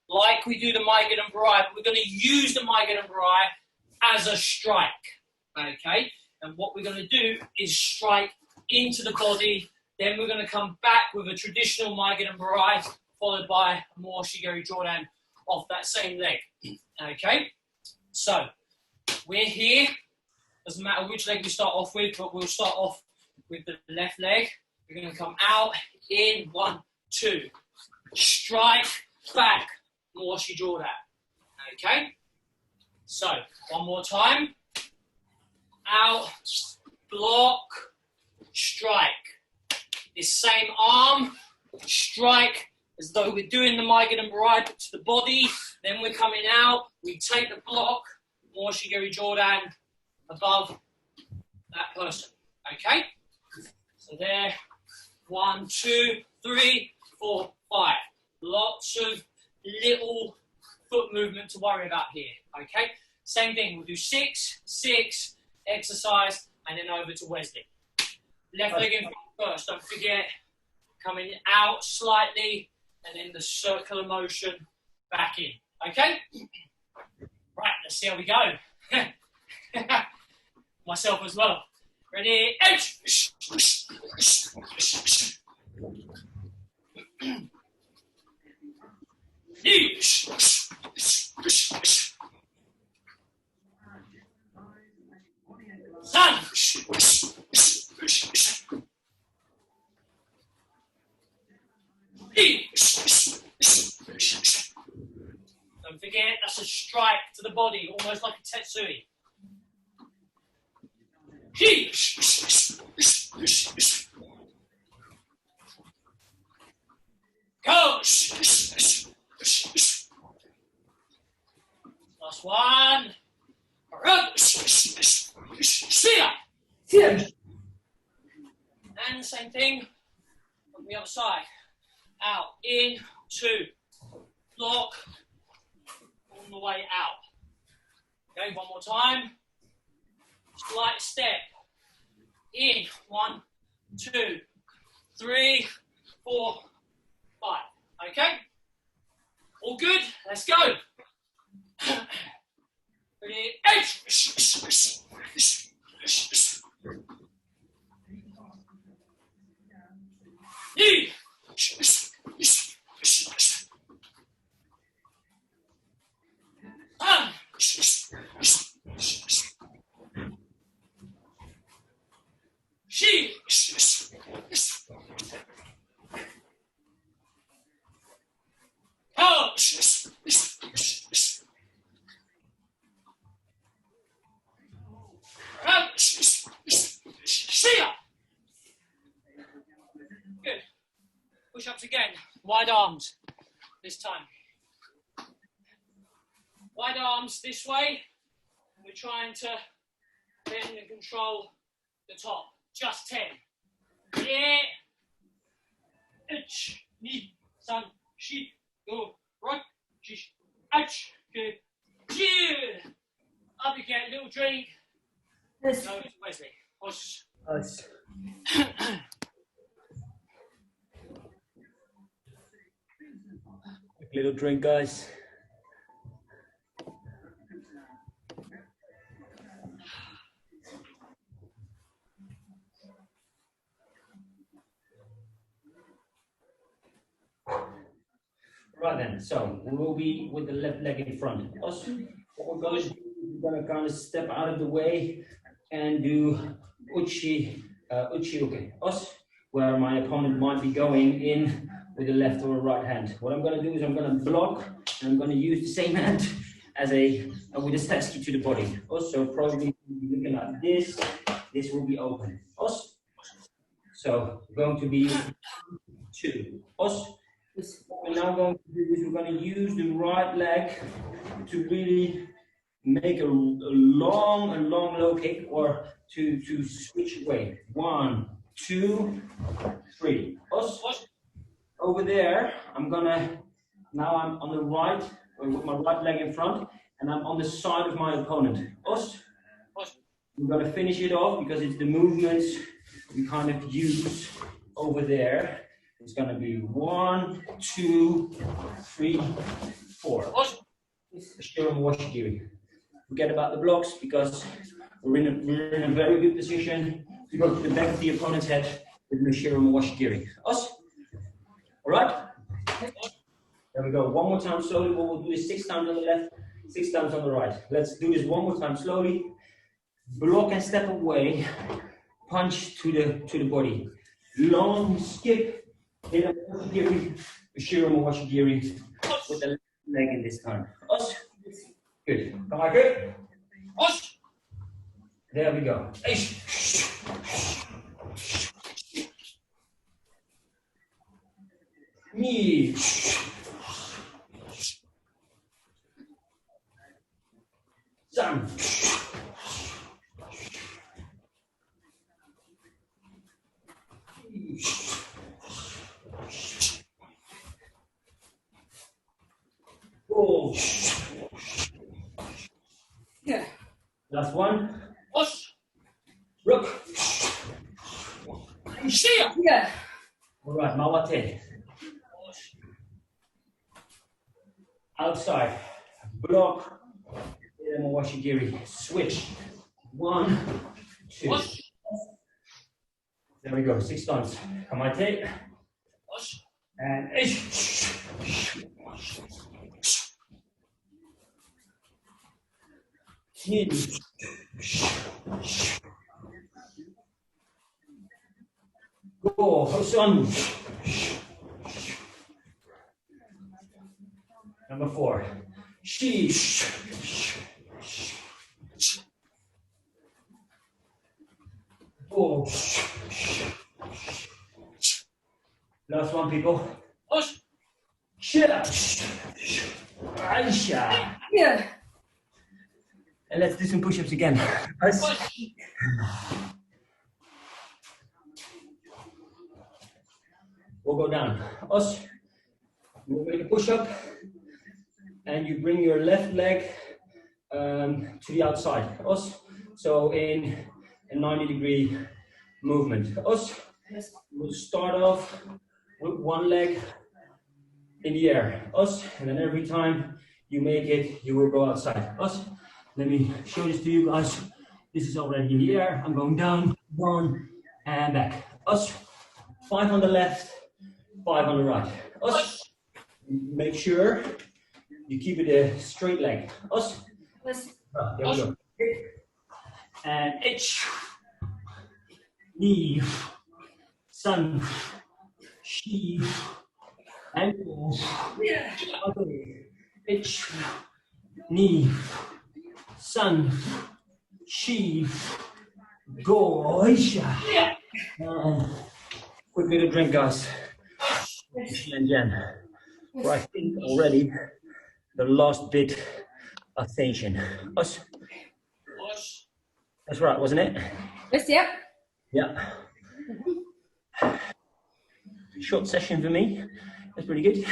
like we do the Maigad and Barai, but we're going to use the Maigad and Barai as a strike. Okay. And what we're going to do is strike into the body. Then we're going to come back with a traditional Maigad and Barai, followed by a more Shigeri Jordan off that same leg. Okay, so we're here. Doesn't matter which leg we start off with, but we'll start off with the left leg. We're going to come out, in, 1, 2, strike, back, more Shi Jordan. Okay, so one more time. Out, block, strike. This same arm, strike, as though we're doing the Maigad and Barai to the body. Then we're coming out, we take the block, more Shigeri Jordan above that person. Okay? So there, 1, 2, 3, 4, 5. Lots of little foot movement to worry about here. Okay? Same thing, we'll do 6, 6, exercise, and then over to Wesley. Left leg in front first, don't forget. Coming out slightly, and then the circular motion back in. Okay? Right, let's see how we go. Myself as well. Ready? Edge! Knee! Sun! Don't forget, that's a strike to the body, almost like a Tetsui. Go! Last one. See ya! And same thing on the other side. Out, in, 2, block, on the way out. Okay, one more time. Slight step. In, 1, 2, 3, 4, 5. Okay? All good? Let's go. Ready? Knee. push-ups again. Wide arms this time. Wide arms this way. We're trying to bend and control the top. Just 10. Yeah. 1, 2, 3, 4, 5, 6, 7, 8, 9. Up again, little drink. Yes. No, Wesley. Us. Us. Little drink, guys. Right then, so we will be with the left leg in front. Us. What we're going to do is we're going to kind of step out of the way and do uchi uke. Us, where my opponent might be going in with the left or right hand. What I'm going to do is I'm going to block, and I'm going to use the same hand as with a step ski to the body. Also, probably looking like this. This will be open. Us. So going to be 2. Us. What we're now going to do is we're going to use the right leg to really make a long low kick, or to switch away. 1, 2, 3. Us. Over there, I'm on the right, with my right leg in front, and I'm on the side of my opponent. Us. I'm going to finish it off because it's the movements we kind of use over there. It's going to be 1, 2, 3, 4. Shihan Washigiri. Forget about the blocks because we're in a very good position to go to the back of the opponent's head with the Shihan Washigiri. Us. All right? There we go. One more time slowly. What we'll do is 6 times on the left, 6 times on the right. Let's do this one more time slowly. Block and step away. Punch to the body. Long skip. Hit a washigiri, Shihan Washigiri with the left leg in this time. Us. Good. Come on, good. Us. There we go. Knee. Sam. Oh. Yeah. Last one. Us. Rook. Shia. Yeah. All right, Mawate. Outside. Block. Washigiri. Switch. 1, 2. Us. There we go. 6 times. Kamate. Us. And go, Hosan. Number 4. She. Go. Last one, people. Us. Aisha. Yeah. And let's do some push-ups again. We'll go down. Us. We'll make a push-up, and you bring your left leg to the outside. Us. So in a 90-degree movement. Us. We'll start off with one leg in the air. Us. And then every time you make it, you will go outside. Us. Let me show this to you guys. This is already in the air. I'm going down, 1, and back. Us. 5 on the left, 5 on the right. Us. Make sure you keep it a straight leg. Us. There we go. And itch. Knee. Sun. Sheave. Ankle. Yeah. Itch. Knee. Sun. Sheave. Go. Yeah. Quick little drink, guys. Shihan Jan. For I think already the last bit of tension. Us. That's right, wasn't it? Yes, yep. Yeah. Short session for me. That's pretty good.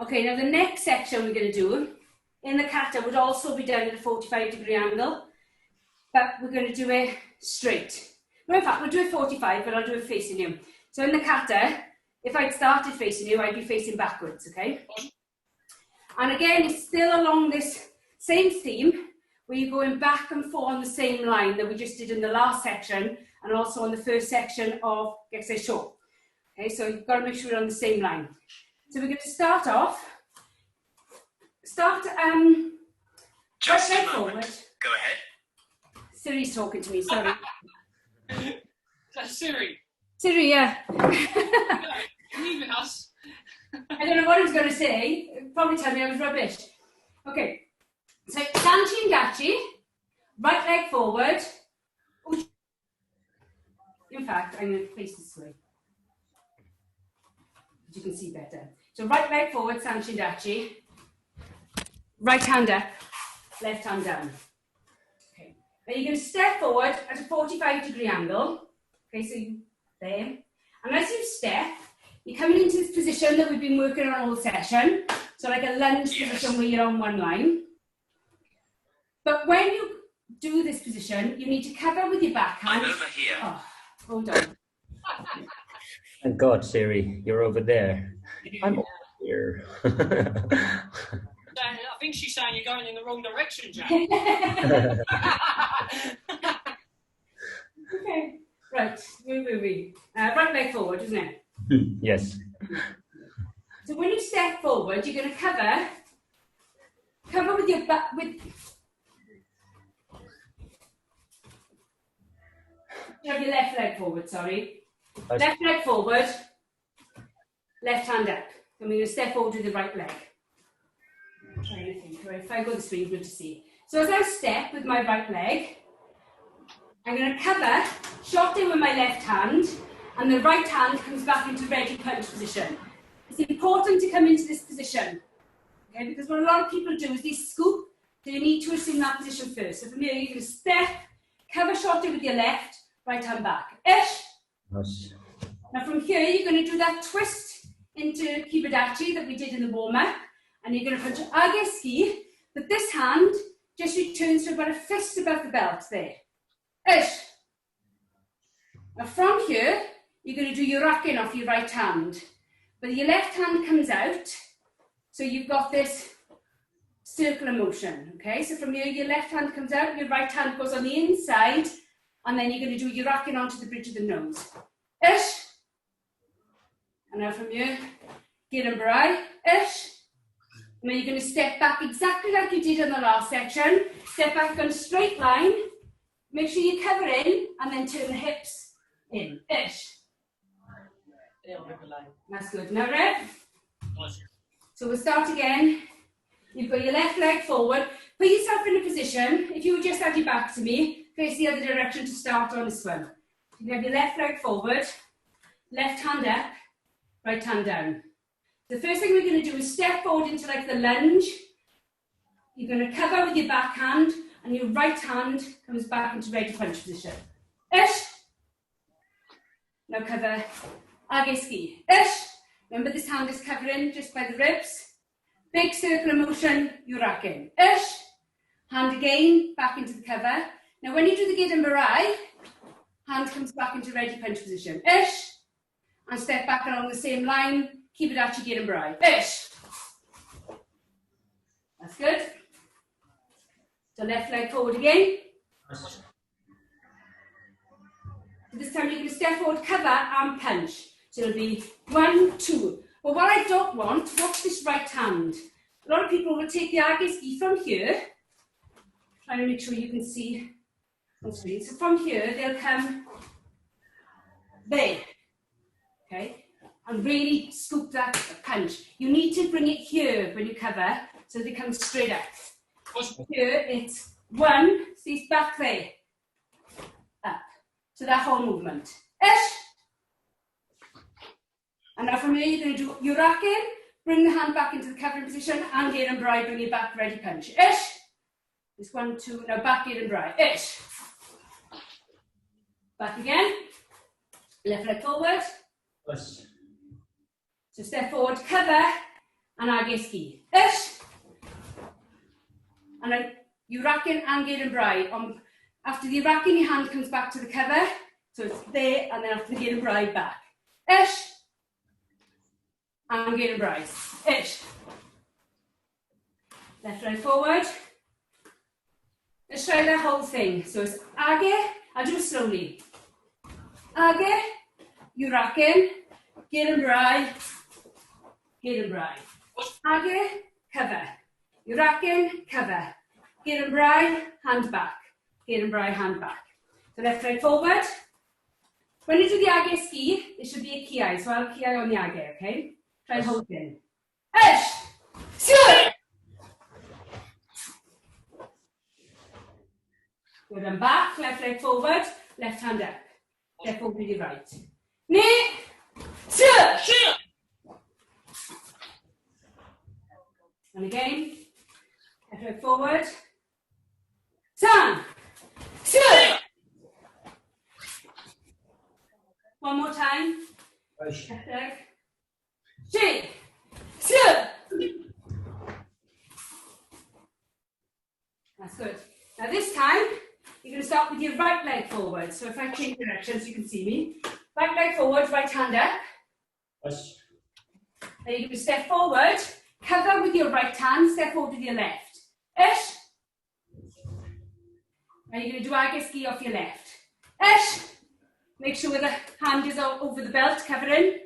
Okay, now the next section we're going to do in the kata would also be done at a 45-degree angle, but we're going to do it straight. Well, in fact, we'll do it 45, but I'll do it facing you. So in the kata, if I'd started facing you, I'd be facing backwards, okay? And again, it's still along this same theme, where you're going back and forth on the same line that we just did in the last section, and also on the first section of Gekse Show. Okay, so you've got to make sure we're on the same line. So we're going to start off, Just right a forward. moment. Go ahead. Siri's talking to me, sorry. That's Siri. Siri, yeah. Leave us. I don't know what he was going to say. He'll probably tell me I was rubbish. Okay, so Sanchi and Dachi, right leg forward. In fact, I'm going to face this way, so you can see better. So right leg forward, Sanchi and Dachi. Right hand up, left hand down. Okay, now you're going to step forward at a 45-degree angle. Okay, so you there. And as you step, you're coming into this position that we've been working on all session. So like a lunge position where you're on one line. But when you do this position, you need to cover with your backhand. I'm over here. Oh, hold on. Thank God, Siri, you're over there. I'm over here. I think she's saying you're going in the wrong direction, Jack. Okay, right, moving. Right leg forward, isn't it? Yes. So when you step forward, you're going to cover with your back, you have your left leg forward, sorry. Left leg forward, left hand up. And we're going to step forward with the right leg. I'm trying to think, right? If I go this way, you're good to see. So as I step with my right leg, I'm going to cover, shot in with my left hand, and the right hand comes back into ready punch position. It's important to come into this position, okay? Because what a lot of people do is they scoop, so you need to assume that position first. So from here, you can step, cover, shot in with your left, right hand back. Ish. Yes. Now from here, you're going to do that twist into Kibadachi that we did in the warm-up, and you're going to punch Ageski, but this hand just returns to about a fist above the belt there. Ish. Now from here, you're going to do your rocking off your right hand, but your left hand comes out, so you've got this circular motion, okay? So from here, your left hand comes out, your right hand goes on the inside, and then you're going to do your rocking onto the bridge of the nose. Ish. And now from here, get and bri. Ish. Now you're going to step back exactly like you did in the last section. Step back on a straight line. Make sure you cover in, and then turn the hips in. Ish. That's good. Now red. So we'll start again. You've got your left leg forward. Put yourself in a position. If you would just have your back to me, face the other direction to start on this one. You can have your left leg forward, left hand up, right hand down. The first thing we're going to do is step forward into like the lunge. You're going to cover with your backhand, and your right hand comes back into ready punch position. Ish. Now cover Ageski. Ish. Remember this hand is covering just by the ribs. Big circular motion, you're rocking. Ish. Hand again, back into the cover. Now when you do the Gidan Barai, hand comes back into ready punch position. Ish. And step back along the same line. Keep it at your Gidan Barai. Ish. That's good. So left leg forward again. So this time you're going to step forward, cover and punch. So it'll be 1, 2. But what I don't want, watch this right hand. A lot of people will take the Ageski from here. Trying to make sure you can see on screen. So from here, they'll come there. Okay? And really scoop that punch. You need to bring it here when you cover, so they come straight up. Here, it's 1, see it's back there. Up. So that whole movement. Ish. And now from here, you're going to do your rack in, bring the hand back into the covering position, and here and bri, bring it back, ready punch. Ish. This 1, 2, now back here and bri. Ish. Back again. Left leg forward. Us. So step forward, cover, and age ski. Ish. And then you rack in and get and bri. After the racking, your hand comes back to the cover. So it's there, and then after the get and bri, back. Ish. And get and bri. Ish. Left leg forward. Let's try that whole thing. So it's age, I'll do it slowly. Age, you rack in, get and bri, get and bri. Age, cover. You rack in, cover. Get and bri, hand back. Get and bri, hand back. So left leg forward. When you do the age ski, there should be a ki, so I'll ki on the age, okay? Try and hold in. Ish! Good! Good, and back, left leg forward, left hand up. Step over to the right. Knee, sit. And again, left leg forward. Turn, sit. One more time. Left leg. Shake, sit. That's good. Now this time, you're going to start with your right leg forward. So if I change directions, you can see me. Right leg forward, right hand up. Us. Then you're going to step forward, cover with your right hand, step forward with your left. Ish. Now you're going to do age ski off your left. Ish. Make sure the hand is over the belt, covering.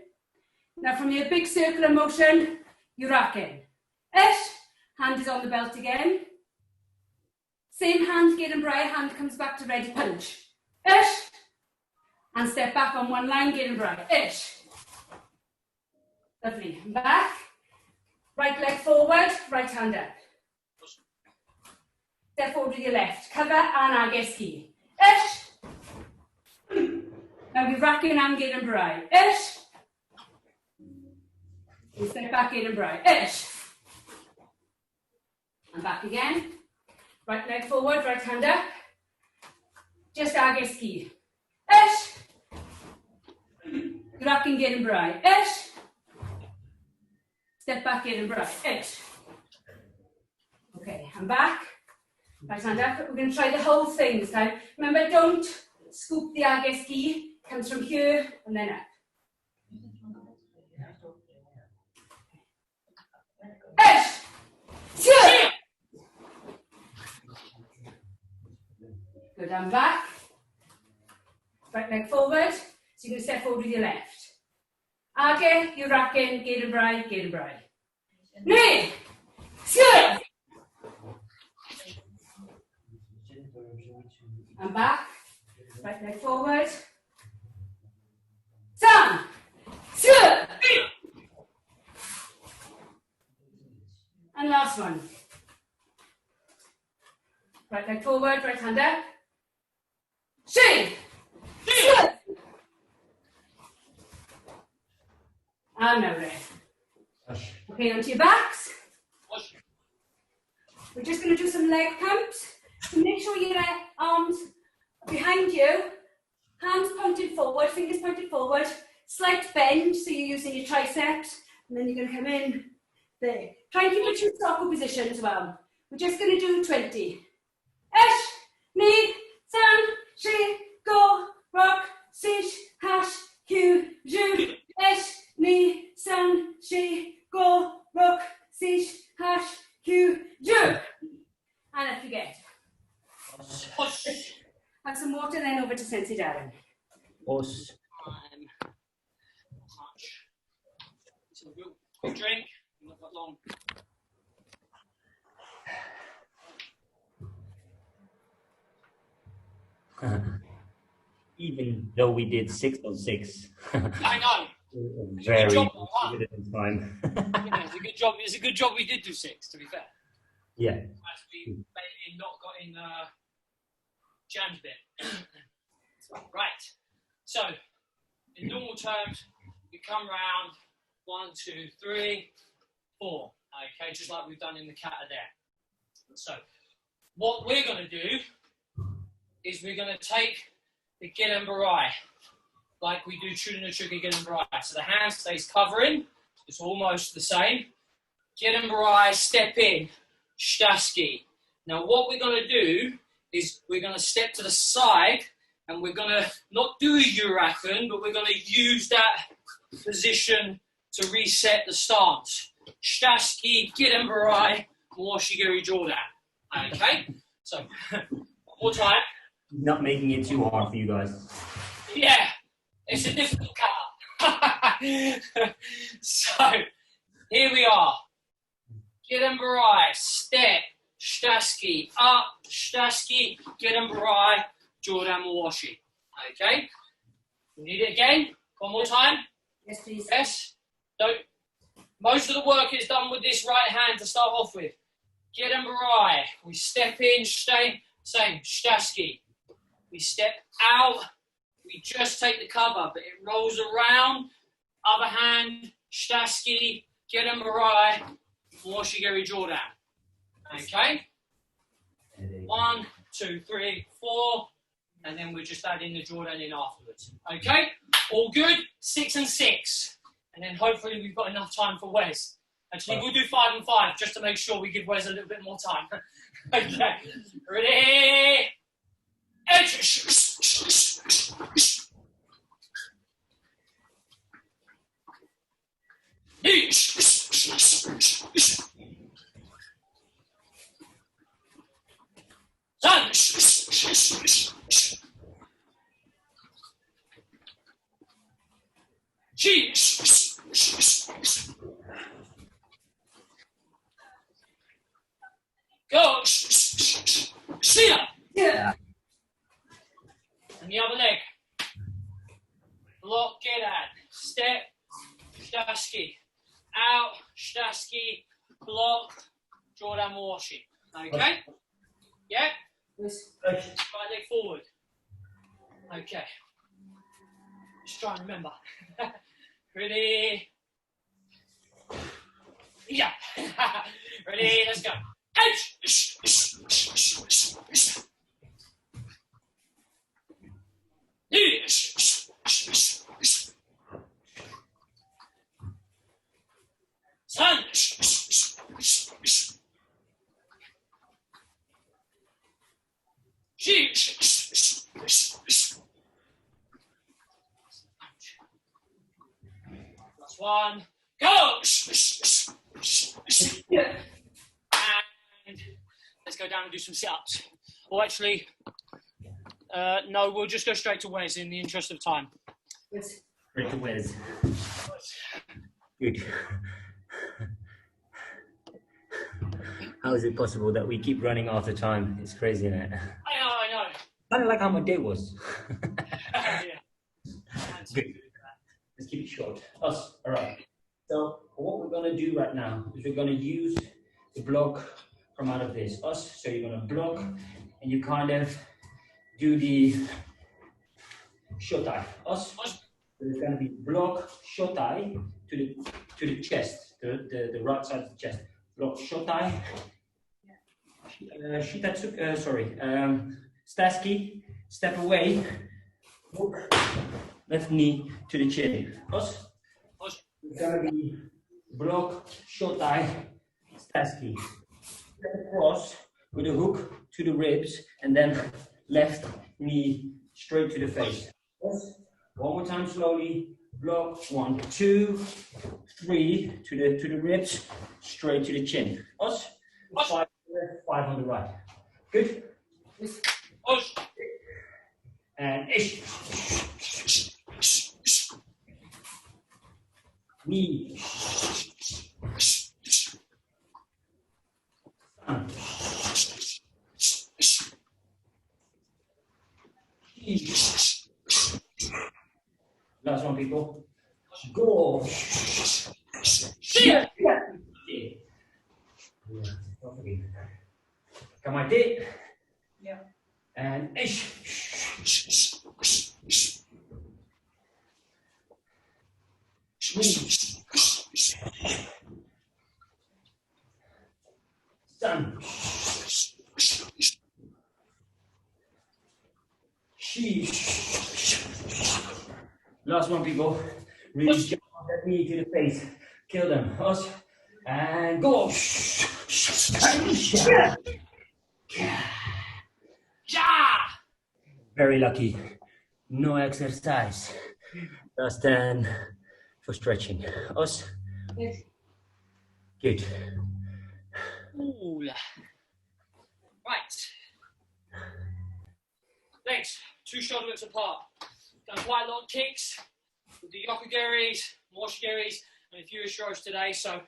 Now from your big circular motion, you rack in. Ish. Hand is on the belt again. Same hand, get and bri, hand comes back to ready punch. Ish. And step back on one line, get and bri. Ish. Lovely. Back. Right leg forward, right hand up. Step forward with your left. Cover and age ski. Ish. Now we rack in and get and bri. Ish. And step back, get and bri. Ish. And back again. Right leg forward, right hand up. Just age ski. Ish. Rack and get and bri. Ish. Step back, get and bri. Ish. Okay, I'm back. Right hand up. We're going to try the whole thing this time. Remember, don't scoop the age ski. Comes from here and then up. Ish. Sit. Good, I'm back. Right leg forward. So you're going to step forward with your left. Age, you rack in, get and bri, get and bri. Knee. Sit. I'm back. Right leg forward. Turn. Sit. And last one. Right leg forward, right hand up. Shake. Sit. And now there. Okay, onto your backs. We're just going to do some leg pumps. So make sure your arms are behind you, hands pointed forward, fingers pointed forward, slight bend, so you're using your triceps, and then you're going to come in there. Try and keep a true circle position as well. We're just going to do 20. Ish, knee, turn, she, go, rock, sit, hash, cue, ju, ish, knee, turn, she, go, rock, sit, hash, cue, ju. And I forget. Have some water, then over to Sensei Darren. Us. So quick drink, not that long. Even though we did 6 on 6. I know. Very job, time. Yeah, it's a good job. It's a good job we did do 6, to be fair. Yeah. As we maybe not got in Jan's bit. Right. So, in normal terms, we come round 1, 2, 3, 4. Okay, just like we've done in the kata there. So, what we're going to do is we're going to take the Gidan Barai, like we do Chudana Chuka Gidan Barai. So the hand stays covering, it's almost the same. Gidan Barai, step in, Shtaski. Now what we're going to do is we're going to step to the side and we're going to not do a Urakan, but we're going to use that position to reset the stance. Shtaski, Gidan Barai, Moshigiri Jordan. Okay, so one more time. Not making it too hard for you guys. Yeah, it's a difficult cut. So here we are. Gidan Barai, step, Shtaski, up, Shtaski, Gidan Barai, Jordan Mawashi. Okay, we need it again. One more time. Yes, please. Yes. So most of the work is done with this right hand to start off with. Gidan Barai, we step in, stay, same, Shtaski. We step out, we just take the cover, but it rolls around. Other hand, Shtaski, Gidan Barai, Moshigiri Jordan. Okay? 1, 2, 3, 4, and then we're just adding the Jordan in afterwards. Okay? All good? 6 and 6. And then hopefully we've got enough time for Wes. Actually, we'll do 5 and 5 just to make sure we give Wes a little bit more time. Okay. Ready? Go. See ya. Yeah. And the other leg. Block, get at. Step, Shtaski. Out, Shtaski. Block, Jordan Washi. Okay? Yeah? Yes. Right leg forward. Okay. Just try and remember. Ready? Yeah. Ready? Let's go. Last one. Go! Yeah. And let's go down and do some sit-ups. Or actually, no, we'll just go straight to Wes in the interest of time. Yes. Straight to Wes. Good. How is it possible that we keep running after time? It's crazy, isn't it? I know. Kind of like how my day was. Yeah. Good. Let's keep it short. Us, all right. So what we're going to do right now is we're going to use the block from out of this. Us, so you're going to block and you kind of do the shotai. Us, so it's going to be block shotai to the chest, the right side of the chest. Block shotai. Staski, step away, hook, left knee to the chin. Us. It's going to be block, shotai, Staski. Step across with a hook to the ribs and then left knee straight to the face. Us. One more time slowly. Block, 1, 2, 3 to the ribs, straight to the chin. Us. 5 on the right. Good. Push. And ish. Knee. Last one, people. Go. Yeah. Come on, dip. Yeah. And ish. San. Shi. Last one, people. Really jump that knee to the face. Kill them. Us. And go. Very lucky. No exercise. Just stand for stretching. Us. Good. Ooh. Right. Legs, 2 shoulder widths apart. Done quite a lot of kicks with the yokogeris, mochigeris, and a few shoulders today. So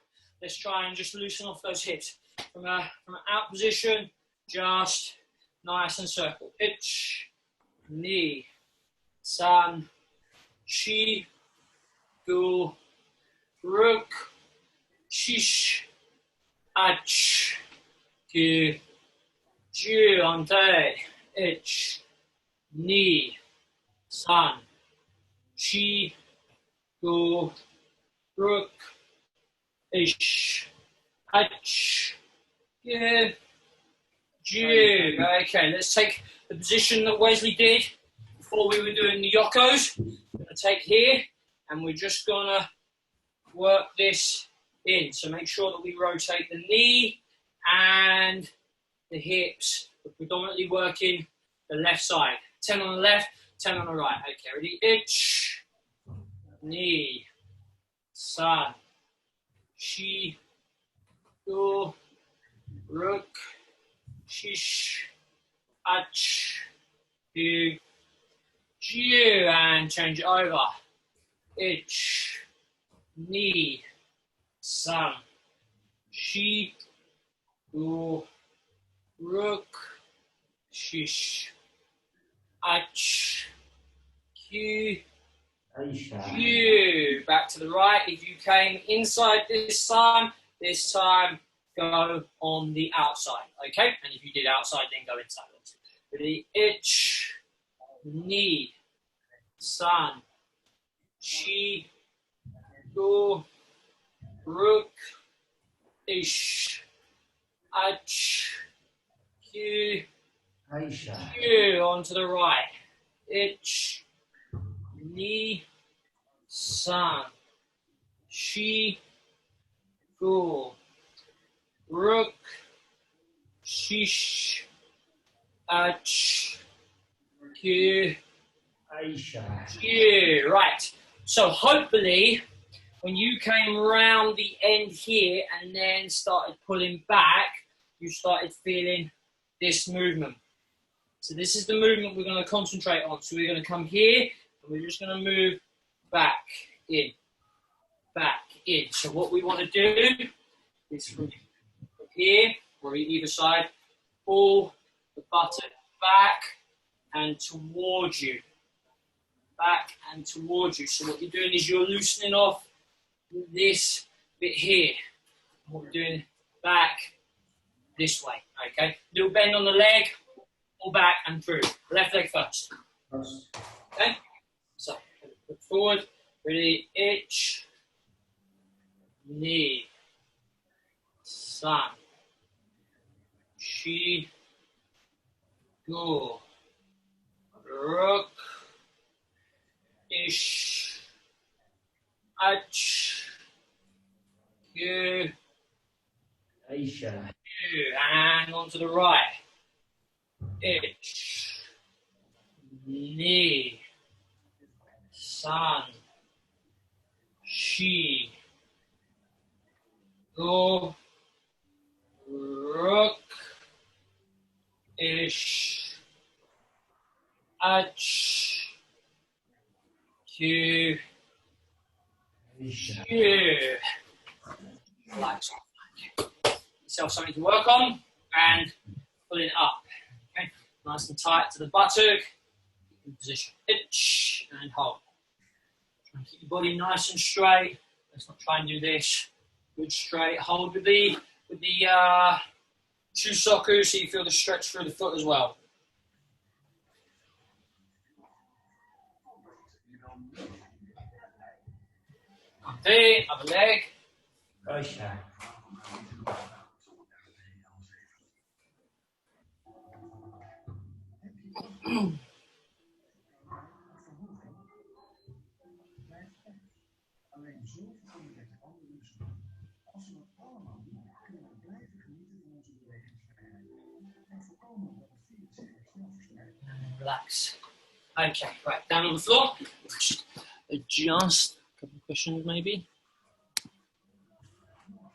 let's try and just loosen off those hips. From an out position, just nice and circle. Ich, ni, san, shi, gu, ruk, shish, ach, gu, ju, ante, ich, ni, san, shi, gu, ruk, ish, ach, gu, ju. Okay, let's take the position that Wesley did before we were doing the yokos. We're going to take here, and we're just going to work this in. So make sure that we rotate the knee and the hips. We're predominantly working the left side. 10 on the left, 10 on the right. Okay, ready? Ich, ni, san, shi, gu, ruk, shish, ach, gu, ju, and change it over. Ich, ni, san, shi, gu, ruk, shish, ach, gu, ju. Back to the right. If you came inside this time go on the outside, okay? And if you did outside, then go inside. Ready? Ich, ni, san, shi, gu, ruk, ish, ach, gu, ju. Onto the right. Ich, ni, san, shi, gu, ruk, shish, ach, gu, ju. Right. So hopefully, when you came round the end here and then started pulling back, you started feeling this movement. So this is the movement we're going to concentrate on. So we're going to come here and we're just going to move back in, back in. So what we want to do is from here or either side, pull the buttock back and towards you. Back and towards you. So what you're doing is you're loosening off this bit here. What we're doing, back this way, okay? Little bend on the leg, pull back and through. Left leg first. Okay? So, look forward, ready, ich, ni, san, shi, gu, ruk, ish, ach, gu, and onto the right. Ich, ni, san, shi, gu, ruk, ish, ach, gu, ju. Relax. Yourself something to work on and pull it up. Okay, nice and tight to the buttock. In position. Ich and hold. Try and keep your body nice and straight. Let's not try and do this. Good straight. Hold with the Shusoku so you feel the stretch through the foot as well. feet, other leg. Aisha. Relax. Okay, right, down on the floor. Adjust. A couple of questions maybe.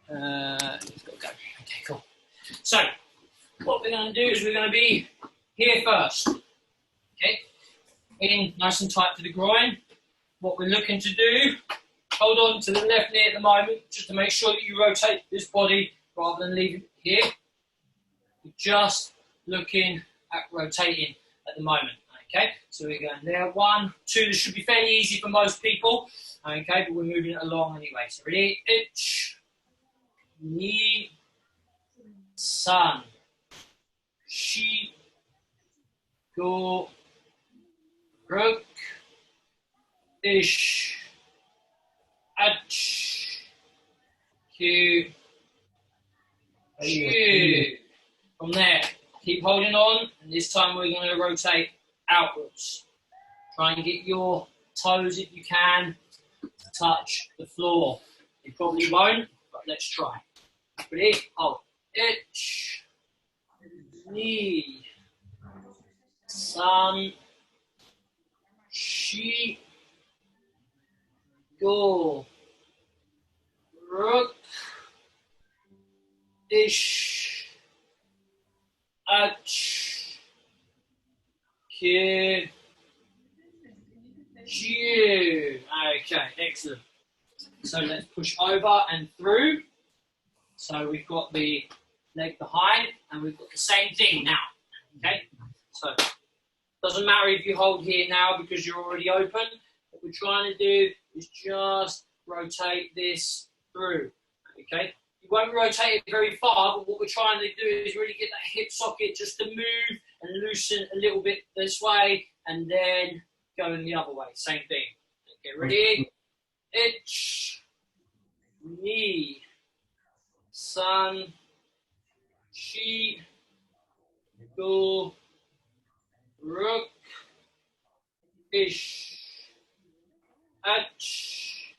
Let's go. Okay, cool. So, what we're going to do is we're going to be here first. Okay, in nice and tight to the groin. What we're looking to do, hold on to the left knee at the moment, just to make sure that you rotate this body rather than leave it here. We're just looking at rotating at the moment. Okay, so we're going there. 1, 2. This should be fairly easy for most people. Okay, but we're moving it along anyway. So ready? Ich, ni, san, shi, go, ruk, ish, ach, q, chu. From there, keep holding on, and this time we're going to rotate outwards. Try and get your toes, if you can, to touch the floor. You probably won't, but let's try. Ready? Hold. Ich, ni, san, shi, go, ruk, ish, ach, ki, chu. Okay, excellent. So let's push over and through. So we've got the leg behind, and we've got the same thing now. Okay, so doesn't matter if you hold here now because you're already open. What we're trying to do is just rotate this through. Okay, you won't rotate it very far, but what we're trying to do is really get that hip socket just to move and loosen a little bit this way, and then going the other way. Same thing. Okay, ready? Ich, ni, san, shi, go, ruk, ish, ach,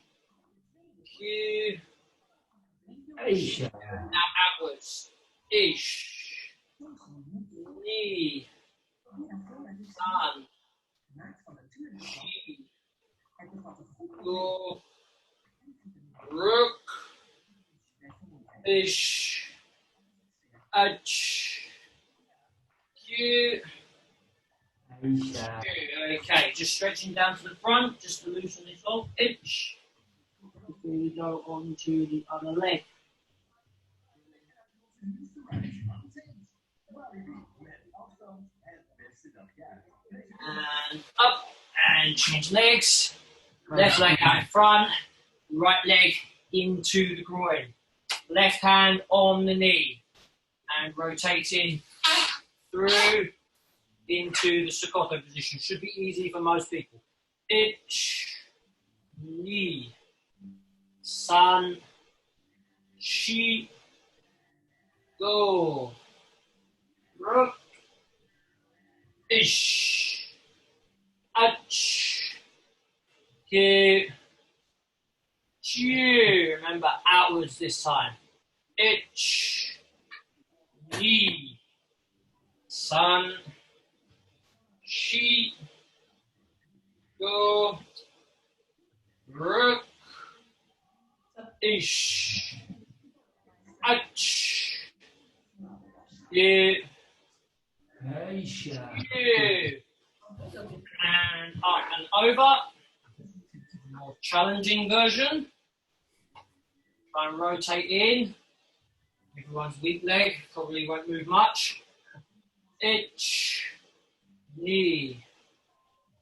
q. Aisha. Now outwards. Ish, ni, san, shi, go, ruk, ish, ach, q. Aisha. Okay, just stretching down to the front, just to loosen this off. Itch. Before we go on to the other leg. And up, and change legs. Left leg out in front, right leg into the groin. Left hand on the knee, and rotating through into the staccato position. Should be easy for most people. Ich, ni, san, shi, go, ruk, ish, ach, ki, chu. Remember, outwards this time. Ich, ni, san, shi, go, ruk, ish, ach, ki, Aisha. chu. And up and over. More challenging version. Try and rotate in. Everyone's weak leg probably won't move much. Ich, ni,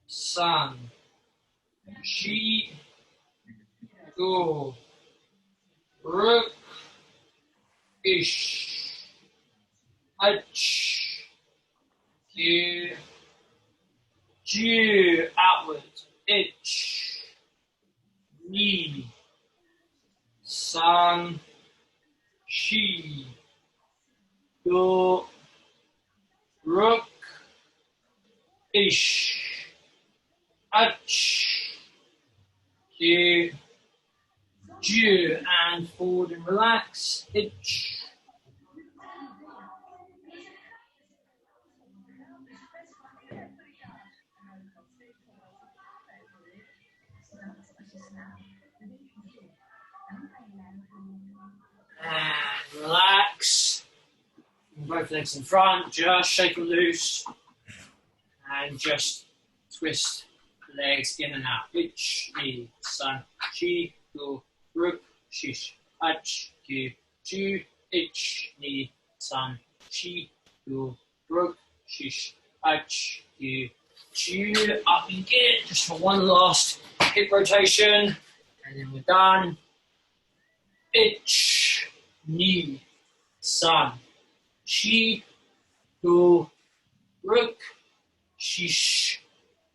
san, shi, go, ruk, ish, ach, ki, chu. Outwards. Ich, ni, san, shi, do, ruk, ish, ach, you, ju, and forward and relax, ich. And relax. Both legs in front, just shake them loose. And just twist the legs in and out. Ich, ni, san, shi, do, ruk, shish, ach, ki, ju, ich, ni, san, shi, do, ruk, shish, ach, ki, ju. Up and get just for one last hip rotation. And then we're done. Ich, ni, san, shi, do, ruk, shish,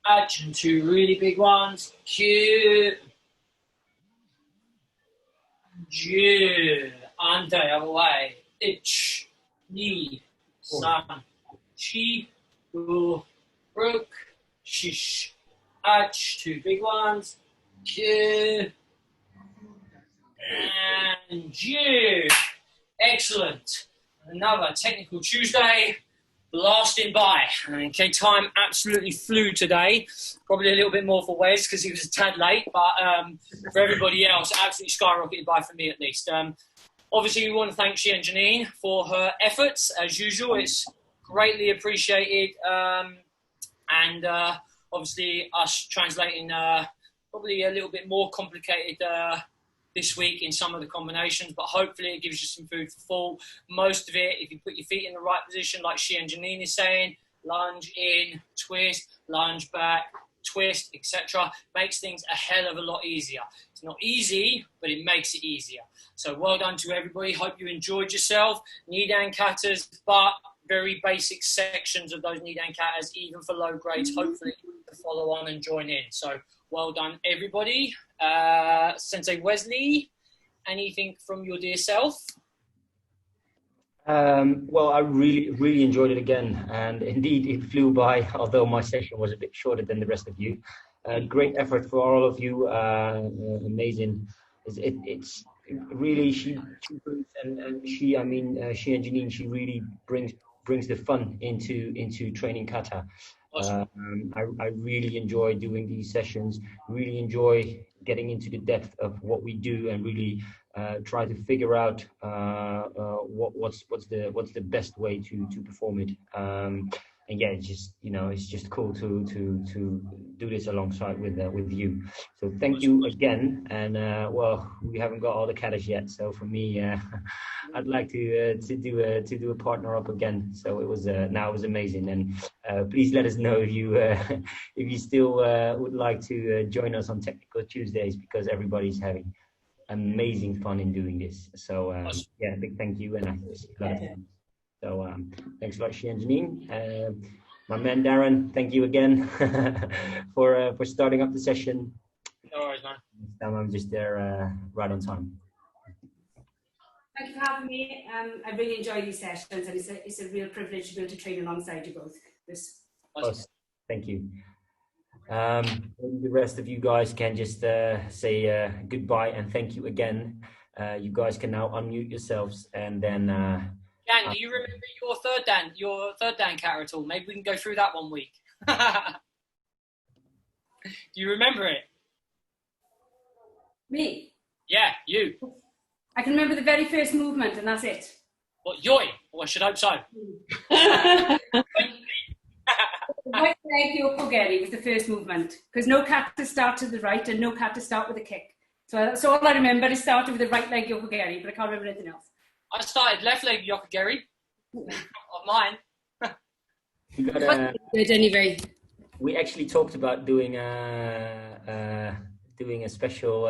ach, and two really big ones. Q, ju, ante, other way. Ich, ni, san, shi, do, ruk, shish, ach, two big ones. Q, and ju. Excellent. Another Technical Tuesday blasting by. Okay, time absolutely flew today. Probably a little bit more for Wes because he was a tad late, but for everybody else, absolutely skyrocketed by for me at least. Obviously, we want to thank Shihan Janine for her efforts. As usual, it's greatly appreciated. And obviously, us translating probably a little bit more complicated this week in some of the combinations, but hopefully it gives you some food for thought. Most of it, if you put your feet in the right position, like Shihan Janine is saying, lunge in, twist, lunge back, twist, etc., makes things a hell of a lot easier. It's not easy, but it makes it easier. So well done to everybody. Hope you enjoyed yourself. Nidan Katas, but very basic sections of those Nidan Katas, even for low grades, hopefully to follow on and join in. So well done, everybody. Sensei Wesley, anything from your dear self? Well, I really enjoyed it again, and indeed it flew by, although my session was a bit shorter than the rest of you. Great effort for all of you, amazing. It's really, she brings, and she, I mean, Shihan Janine, she really brings the fun into training kata. Awesome. I really enjoy doing these sessions, really enjoy getting into the depth of what we do and really try to figure out what's the best way to perform it. And yeah, it's just, you know, it's just cool to do this alongside with you. So thank you again. And well, we haven't got all the katas yet, so for me, I'd like to do a partner up again. So it was now it was amazing. And please let us know if you still would like to join us on Technical Tuesdays, because everybody's having amazing fun in doing this. So yeah, big thank you, and I see a lot of fun. So thanks a lot, Shihan Janine. My man Darren, thank you again for starting up the session. No worries, man. This time I'm just there right on time. Thank you for having me. I really enjoy these sessions, and it's a real privilege to be able to train alongside you both. Awesome. Thank you. The rest of you guys can just say goodbye and thank you again. You guys can now unmute yourselves, and then Dan, do you remember your third Dan Kata at all? Maybe we can go through that one week. Do you remember it? Me? Yeah, you. I can remember the very first movement, and that's it. What, yoi? Well, I should hope so. Right leg yokogeri was the first movement, because no kata start to the right and no kata start with a kick. So that's all I remember, is started with the right leg yokogeri, but I can't remember anything else. I started left leg yokogeri of mine. Good anyway. We actually talked about doing a special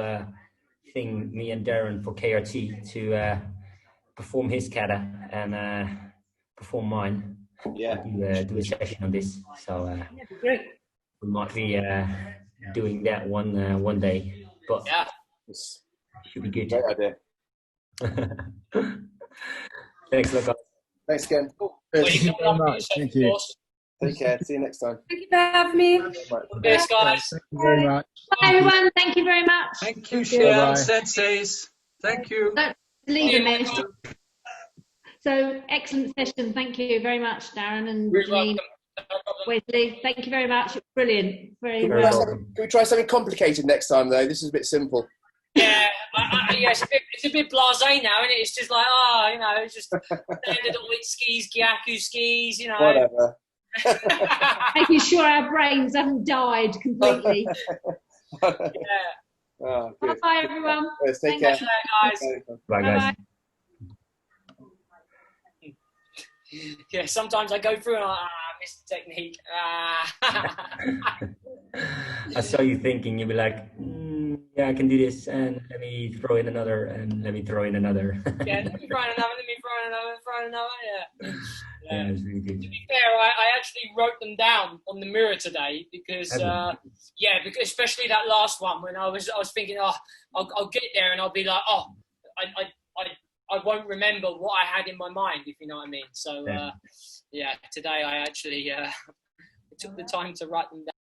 thing, me and Darren, for KRT to perform his kata and perform mine. Yeah. Do a session on this. So Great. we might be doing that one day, but yeah, should be good. Great idea. Thanks, Lucas. Thanks again. Well, Thank you you can very love much. yourself, Thank of you. course. Take care. See you next time. Thank you for having me. Right. Yes, guys. Thank you very much. Bye, everyone. Thank you very much. Thank you, Bye-bye. Shihan Senseis. Thank you. Don't See leave you, a mess. Michael. So excellent session. Thank you very much, Darren and You're Janine, welcome. No problem. Wesley. Thank you very much. Brilliant. Very Can we, Very try well. welcome. can we try something complicated next time, though? This is a bit simple. Yeah, yeah, it's a bit blasé now, isn't it? It's just like, it's just standard old skis, Gyaku skis, Whatever. Making sure our brains haven't died completely. Yeah. Oh, good. Bye, everyone. Yes, take Thank care. Guys. Bye, guys. Bye-bye. Yeah, sometimes I go through and I miss the technique. I saw you thinking, you'd be like, yeah, I can do this, and let me throw in another, and let me throw in another. Yeah, let me throw in another, yeah. Yeah, it's really good. To be fair, I actually wrote them down on the mirror today because, because especially that last one when I was thinking, I'll get there and I'll be like, I won't remember what I had in my mind, if you know what I mean. So, today I actually took the time to write them down.